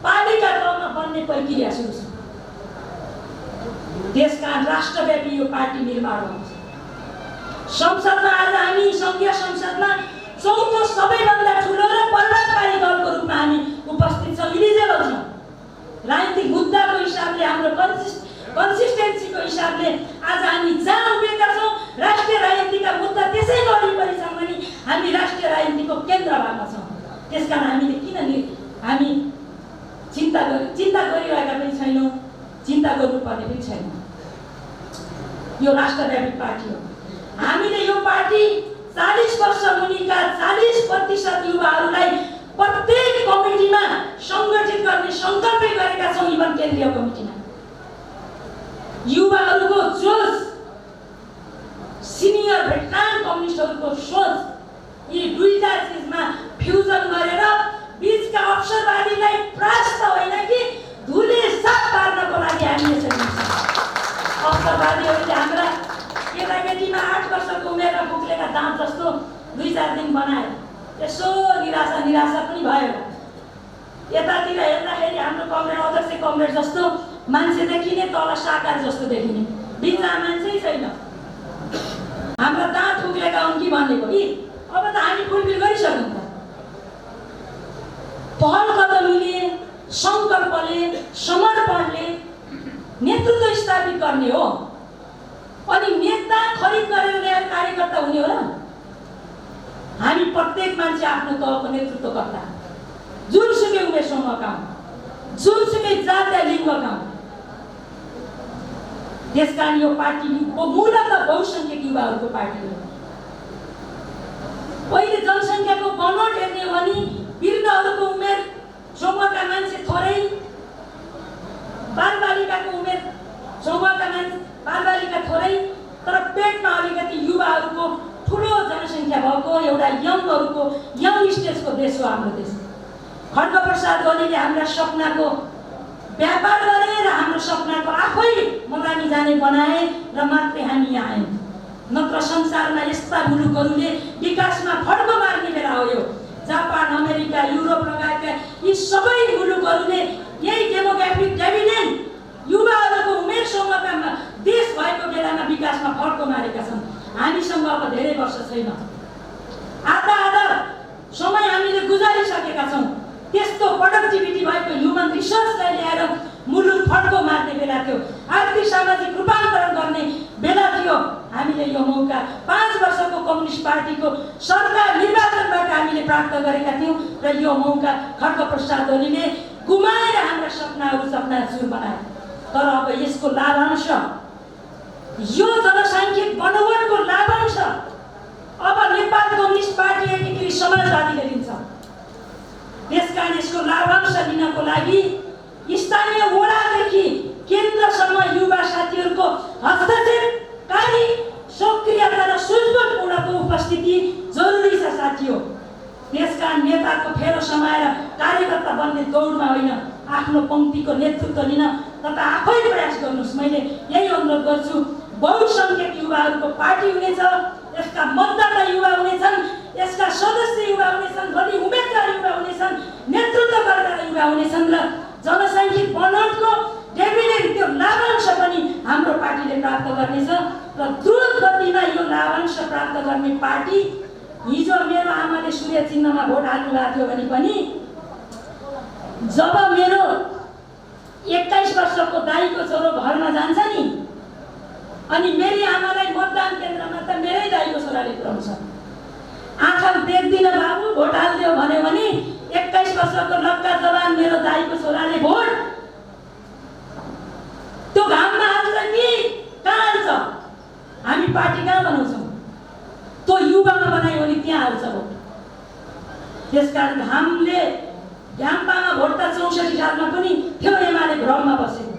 [SPEAKER 1] पार्टीका तहमा बन्ने प्रक्रिया सुरु छ। त्यसकारण राष्ट्रव्यापी यो पार्टी निर्माण हुन्छ। संसदमा आज हामी संघीय संसदमा चौथो सबैभन्दा ठुलो र प्रभावकारी दलको रूपमा हामी उपस्थित छौँ, इलिजिबल छौँ। राजनीतिक मुद्दाको हिसाबले, हाम्रो कन्सिस्टेन्सीको हिसाबले आज हामी जहाँ उभिएका छौँ, राष्ट्रिय राजनीतिका मुद्दा त्यसैको वरिपरि छन् भने हामी राष्ट्रिय राजनीतिको केन्द्रभागमा छौँ। त्यसकारण हामीले हामी चिन्ता गरिरहेका पनि छैनौँ, चिन्ता गर्नुपर्ने पनि छैन। यो राष्ट्रव्यापी पार्टी हो। हामीले यो पार्टी 40 वर्ष मुनिका 40% युवाहरूलाई प्रत्येक कमिटीमा सङ्गठित गर्ने सङ्कल्प गरेका छौँ। इभन केन्द्रीय कमिटीमा युवाहरूको जोस, सिनियर भेटरान कम्युनिस्टहरूको सोच, यी दुईटा चिजमा फ्युजन गरेर बीचका अवसरवादीलाई परास्त होइन कि धुले साफ पार्नको लागि हामी यसरी अवसरवादीहरूले हाम्रा केटाकेटीमा 8 वर्षको उमेरमा पुग्लेका दाँत जस्तो 2-4 दिन बनायो। यसो निराशा पनि भयो। यतातिर हेर्दाखेरि हाम्रो कमरेड अध्यक्ष कमरेड जस्तो मान्छे देखिने, तल साकार जस्तो देखिने, बिचमा मान्छे छैन। हाम्रा दाँत उक्लेका हुन् कि भनेको कि अब त हामी फुलफिल गरिसक्यौँ त। पहल कदमीले, सङ्कल्पले, समर्पणले नेतृत्व स्थापित गर्ने हो। अनि नेता खरिद गरेर ल्याएर कार्यकर्ता हुने हो र? हामी प्रत्येक मान्छे आफ्नो तहको नेतृत्वकर्ता, जुनसुकै उमेर समूहका हुन्, जुनसुकै जातीय लिङ्गका हुन्। त्यसकारण यो पार्टीको मूलतः बहुसङ्ख्यक युवाहरूको पार्टी हो। पहिले जनसङ्ख्याको बनोट हेर्ने हो भने वृद्धहरूको उमेर समूहका मान्छे थोरै, बालबालिकाको उमेर समूहका मान्छे बालबालिका थोरै, तर पेटमा अलिकति युवाहरूको ठुलो जनसङ्ख्या भएको एउटा यङ स्टेजको देश हो हाम्रो देश। खड्ग प्रसाद ओलीले हाम्रा सपनाको व्यापार गरेर हाम्रो सपनाको आफै मगानी जाने बनाए र मात्रै हामी यहाँ आयौँ। नत्र संसारमा यस्ता मुलुकहरूले विकासमा फड्को मार्ने बेला हो यो। जापान, अमेरिका, युरोप लगायतका यी सबै मुलुकहरूले यही डेमोग्राफिक डिभिडेन्ड युवाहरूको उमेर समूहका देश भएको बेलामा विकासमा फड्को मारेका छन्। हामीसँग अब धेरै वर्ष छैन, आधा समय हामीले गुजारिसकेका छौँ। त्यस्तो प्रोडक्टिभिटी भएको ह्युमन रिसोर्सलाई ल्याएर मुलुक फड्को मार्ने बेला थियो, आर्थिक सामाजिक रूपान्तरण गर्ने बेला थियो। हामीले यो मौका 5 वर्षको कम्युनिस्ट पार्टीको सरकार निर्वाचनबाट हामीले प्राप्त गरेका थियौँ र यो मौका खड्ग प्रसाद ओलीले गुमाएर हाम्रा सपनाहरू चकनाचुर बनाए। तर अब यसको लाभांश, यो जनसाङ्ख्यिक बनोटको लाभांश अब नेपाल कम्युनिस्ट पार्टी एकीकृत समाजवादीले लिन्छ। त्यसकारण यसको लाभांश लिनको लागि स्थानीय वडादेखि केन्द्रसम्म युवा साथीहरूको हस्तक्षेपकारी सक्रियता र सुझबुझपूर्णको उपस्थिति जरुरी छ साथीहो। त्यसकारण नेताको फेरो समाएर कार्यकर्ता बन्ने दौडमा होइन, आफ्नो पङ्क्तिको नेतृत्व लिन तपाईँ आफै प्रयास गर्नुहोस्। मैले यही अनुरोध गर्छु। बहुसङ्ख्यक युवाहरूको पार्टी हुनेछ, यसका मतदाता युवा हुनेछन्, यसका सदस्य युवा हुनेछन्, भोलि उम्मेदवार युवा हुनेछन्, नेतृत्व गर्दा युवा हुनेछन् र जनसाङ्ख्यिक बनोटको डिभिडेन्ड त्यो लाभांश पनि हाम्रो पार्टीले प्राप्त गर्नेछ र द्रुत गतिमा यो लाभांश प्राप्त गर्ने पार्टी। हिजो मेरो आमाले सूर्य चिन्हमा भोट हाल्नुभएको थियो भने पनि जब मेरो 21 वर्षको दाइको छोरो घरमा जान्छ नि, अनि मेरी आमालाई मतदान केन्द्रमा त मेरै दाइको छोराले पुर्याउँछ। आँखा देख्दिन बाबु भोट हालिदियो भन्यो भने 21 वर्षको लक्का जवान मेरो दाइको छोराले भोट त्यो घाममा हाल्छ कि कहाँ हाल्छ? हामी पार्टी कहाँ बनाउँछौँ? त्यो युवामा बनायो भने त्यहाँ हाल्छ भोट। त्यसकारण घामपामा भोट त 64 सालमा पनि थियो, एमाले भ्रममा बसेको।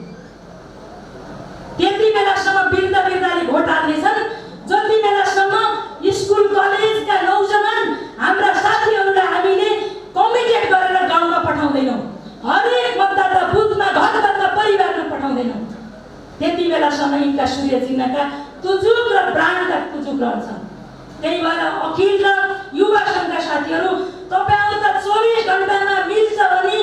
[SPEAKER 1] त्यति बेलासम्म वृद्धले भोट हाल्नेछन् जति बेलासम्म स्कुल कलेजका नौजवान हाम्रा साथीहरूलाई हामीले कमिटेड गरेर गाउँमा पठाउँदैनौँ, हरेक मतदाता बुथमा घरमा परिवारमा पठाउँदैनौँ, त्यति बेलासम्म यिनका सूर्य चिन्हका तुजुक र ब्रान्डका तुजुक रहन्छन्। त्यही भएर अखिल र युवा सङ्घका साथीहरू तपाईँ त 24 घण्टामा मिल्छ भने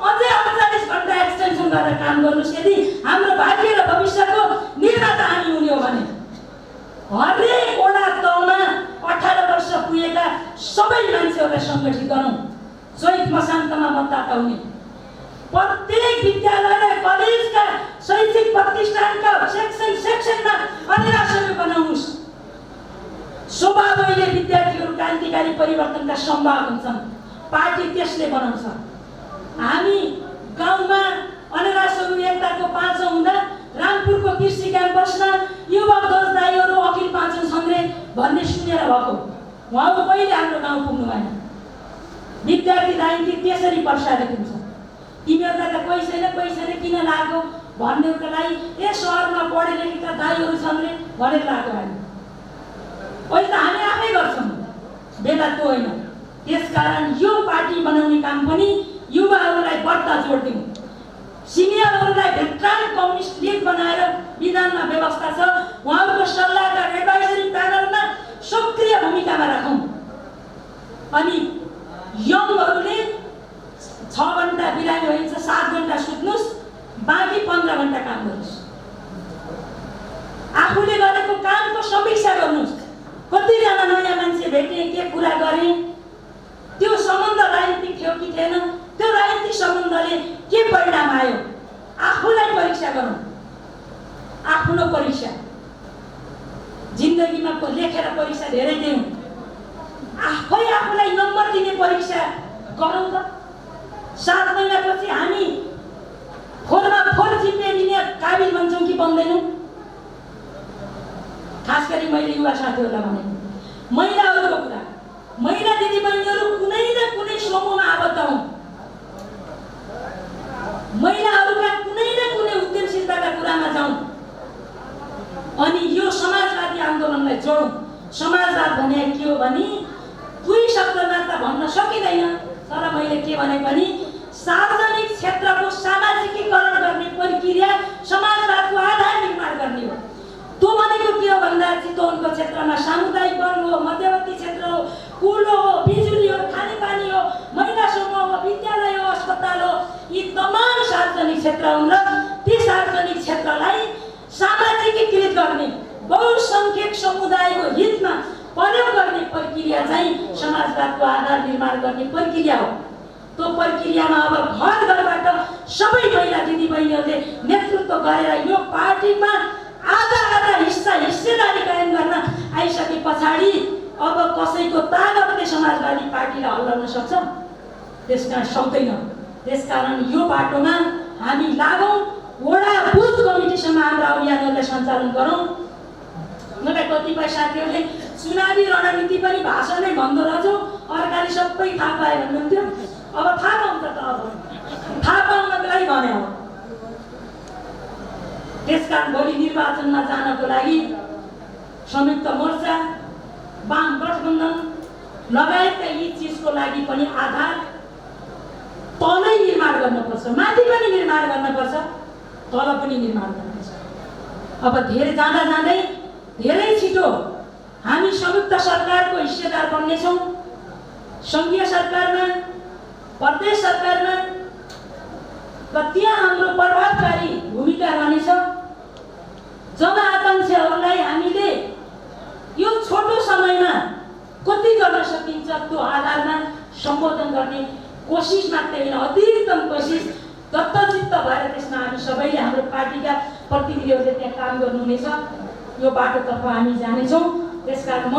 [SPEAKER 1] अझै 48 घण्टा एक्सटेन्सन गरेर काम गर्नुहोस्। यदि हाम्रो भाग्य र भविष्यको निर्माता हामी हुने हो भने हरेक वडा तहमा 18 वर्ष पुगेका सबै मान्छेहरूलाई सङ्गठित गरौँ, चैत मसान्तमा मतदाता हुने। प्रत्येक विद्यालय र कलेजका शैक्षिक प्रतिष्ठानका सेक्सनमा अनिवार्य बनाउनुहोस्। स्वभावैले विद्यार्थीहरू क्रान्तिकारी परिवर्तनका सम्भाव हुन्छन्, पार्टी त्यसले बनाउँछ। हामी गाउँमा अनिवार्यहरू एकताको 5 हुँदा रामपुरको कृषि क्याम्पसमा युवा दल दाइहरू अखिल 5 छन् भन्ने सुनेर भएको, उहाँको कहिले हाम्रो गाउँ पुग्नु भएन। विद्यार्थी दाइले त्यसरी प्रसारित हुन्छ। तिमीहरूलाई त कोही छैन किन लाग्यो भन्नेको लागि ए सहरमा पढे लेखेका दाइहरू छन् भनेर लाग्यो हामी। अहिले त हामी आफै गर्छौँ, बेला त्यो होइन। त्यसकारण यो पार्टी बनाउने काम पनि युवाहरूलाई बढ्ता जोड दिउँ। सिनियरहरूलाई भित्रान कम्युनिस्ट लिग बनाएर विधानमा व्यवस्था छ, उहाँहरूको सल्लाहकार एडभाइजरी प्यानलमा सक्रिय भूमिकामा राखौँ। अनि यङहरूले 6 घण्टा बिरामी हुन्छ, 7 घण्टा सुत्नुहोस्, बाँकी 15 घण्टा काम गर्नुहोस्। आफूले गरेको कामको समीक्षा गर्नुहोस्। कतिजना नयाँ मान्छे भेटे, के कुरा गरे, त्यो सम्बन्ध राजनीतिक थियो कि थिएन, त्यो राजनीतिक सम्बन्धले के परिणाम आयो, आफूलाई परीक्षा गरौँ। आफ्नो परीक्षा जिन्दगीमा लेखेर परीक्षा धेरै दिउँ, आफै आफूलाई नम्बर दिने परीक्षा गरौँ त। 7 महिनापछि हामी फोरमा फोर जिम्मे लिने काबिल बन्छौँ कि बन्दैनौँ? खास गरी मैले युवा साथीहरूलाई भने, महिलाहरूको कुरा, महिला दिदीबहिनीहरू कुनै न कुनै समूहमा आबद्ध हौँ, महिलाहरूका कुनै न कुनै उद्यमशीलताका कुरामा जाउँ, अनि यो समाजवादी आन्दोलनलाई जोडौँ। समाजवाद भने के हो भने दुई शब्दमा त भन्न सकिँदैन, तर मैले के भने पनि सार्वजनिक क्षेत्रको सामाजिकीकरण गर्ने प्रक्रिया समाजवादको आधार निर्माण गर्ने हो। त्यो भनेको के हो भन्दा चितवनको क्षेत्रमा सामुदायिक वन हो, मध्यवर्ती क्षेत्र हो, पुल हो, बिजुली हो, खानेपानी हो, महिला समूह हो, विद्यालय हो, अस्पताल हो, यी तमाम सार्वजनिक क्षेत्र हुन् र ती सार्वजनिक क्षेत्रलाई सामाजिकीकृत गर्ने, बहुसङ्ख्यक समुदायको हितमा प्रयोग गर्ने प्रक्रिया चाहिँ समाजवादको आधार निर्माण गर्ने प्रक्रिया हो। त्यो प्रक्रियामा अब घर घरबाट सबै महिला दिदीबहिनीहरूले नेतृत्व गरेर यो पार्टीमा आधा हिस्सेदारी कायम गर्न आइसके पछाडि अब कसैको तागतले समाजवादी पार्टीलाई हल्लाउन सक्छ? त्यसकारण सक्दैन। त्यसकारण यो बाटोमा हामी लागौँ, वडा बुथ कमिटीसम्म हाम्रा अभियानहरूलाई सञ्चालन गरौँ। मलाई कतिपय साथीहरूले चुनावी रणनीति पनि भाषणै भन्दो रहेछ, अर्काले सबै थाहा पाए भन्नुहुन्थ्यो। अब थाहा पाउँ त, अब थाहा पाउनको लागि भने हो। त्यसकारण भोलि निर्वाचनमा जानको लागि संयुक्त मोर्चा, वाम गठबन्धन लगायतका यी चिजको लागि पनि आधार तलै निर्माण गर्नुपर्छ, माथि पनि निर्माण गर्नुपर्छ, तल पनि निर्माण गर्नुपर्छ। अब धेरै जाँदा जाँदै धेरै छिटो हामी संयुक्त सरकारको हिस्सेदार बन्नेछौँ। सङ्घीय सरकारमा, प्रदेश सरकारमा र त्यहाँ हाम्रो प्रभावकारी भूमिका रहनेछ। जनआकाङ्क्षाहरूलाई हामीले यो छोटो समयमा कति गर्न सकिन्छ त्यो आधारमा सम्बोधन गर्ने कोसिस मात्रै होइन, अधिकतम कोसिस दत्तचित्त भएर त्यसमा हामी सबैले, हाम्रो पार्टीका प्रतिनिधिहरूले त्यहाँ काम गर्नुहुनेछ। यो बाटोतर्फ हामी जानेछौँ। त्यसकारण म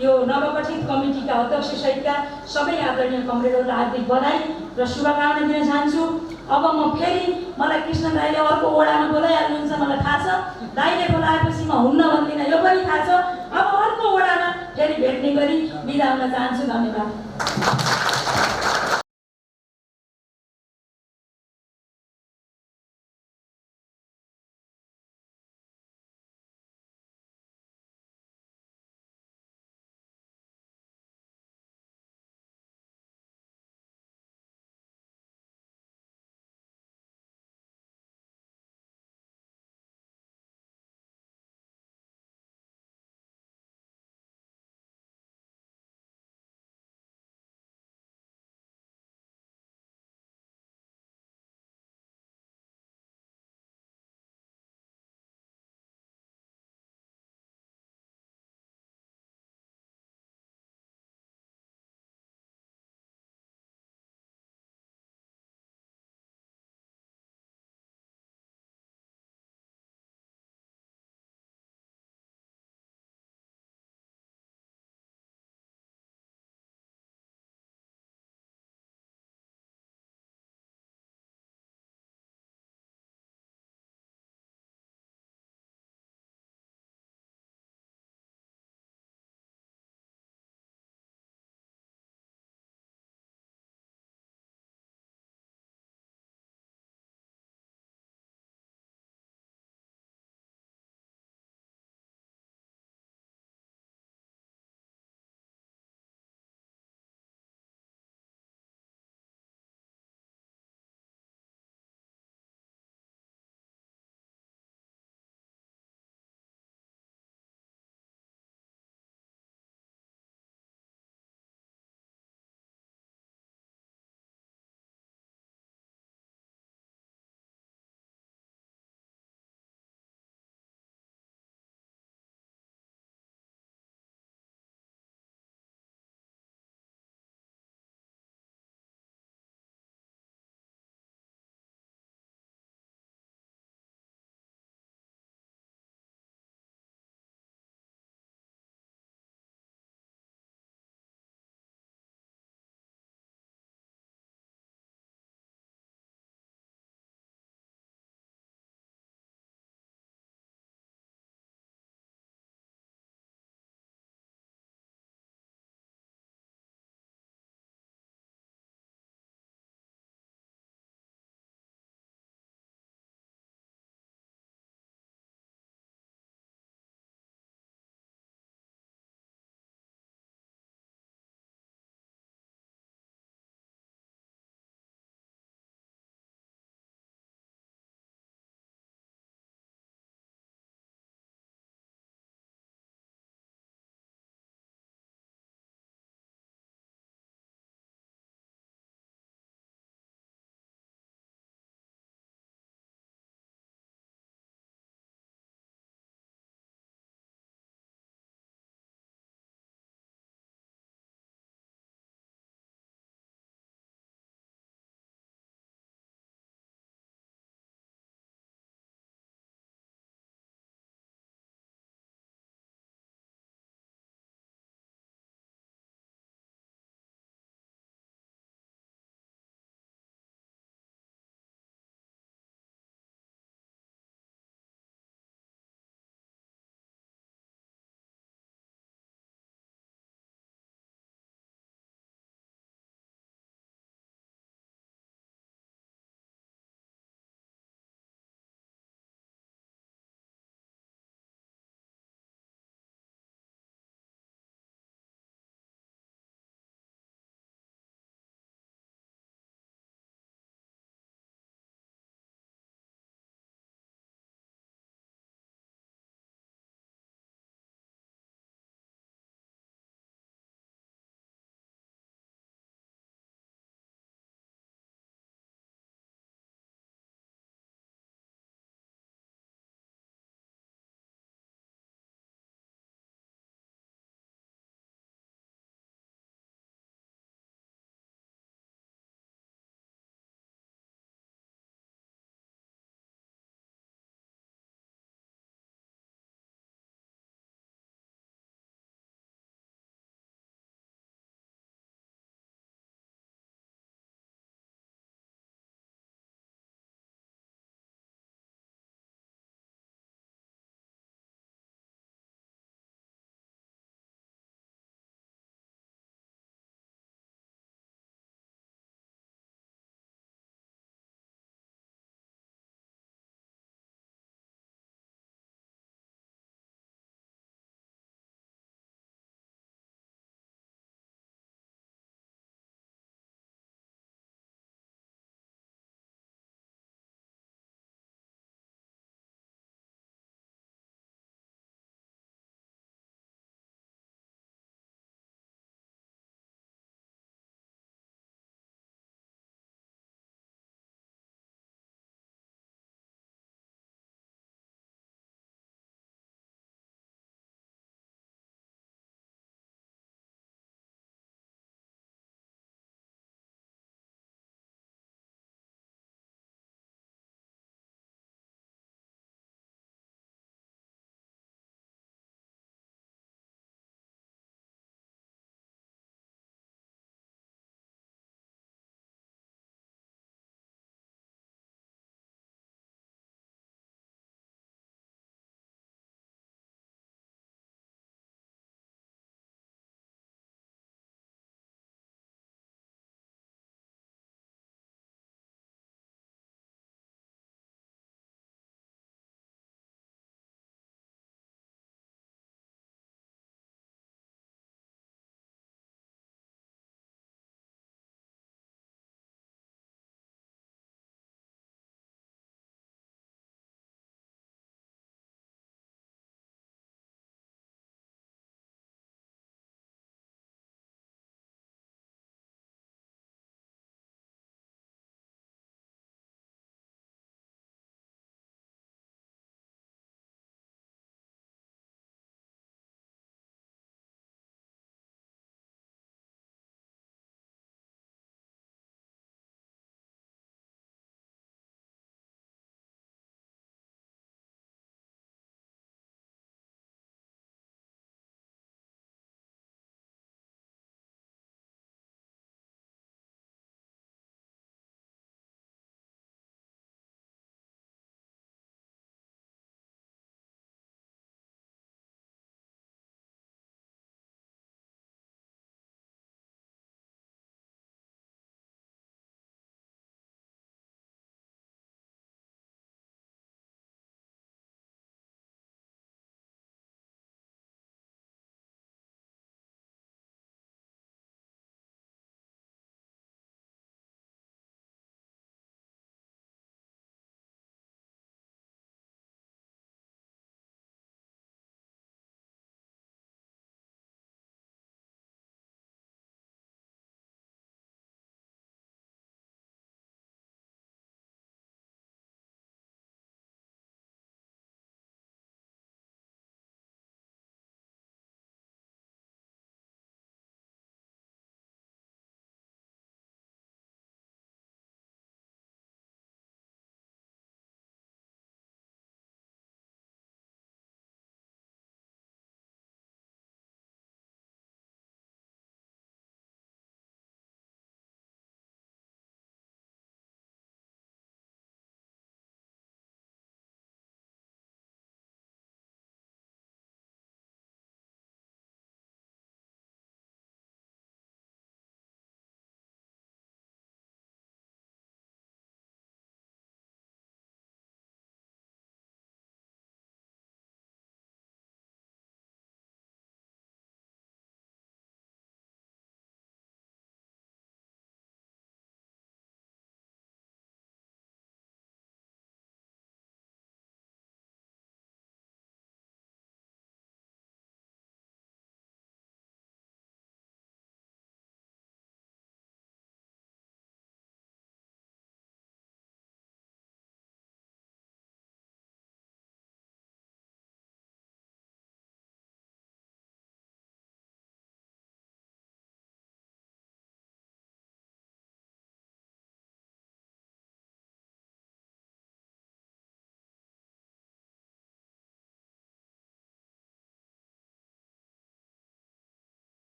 [SPEAKER 1] यो नवगठित कमिटीका अध्यक्ष सहितका सबै आदरणीय कमरेडहरूलाई हार्दिक बधाई र शुभकामना दिन चाहन्छु। अब म फेरि, मलाई कृष्ण दाइले अर्को वडामा बोलाइहाल्नुहुन्छ, मलाई थाहा छ। दाइले बोलाएपछि म हुन्न भन्दिनँ, यो पनि थाहा छ। अब अर्को वडामा फेरि भेट्ने गरी बिदा हुन चाहन्छु। धन्यवाद।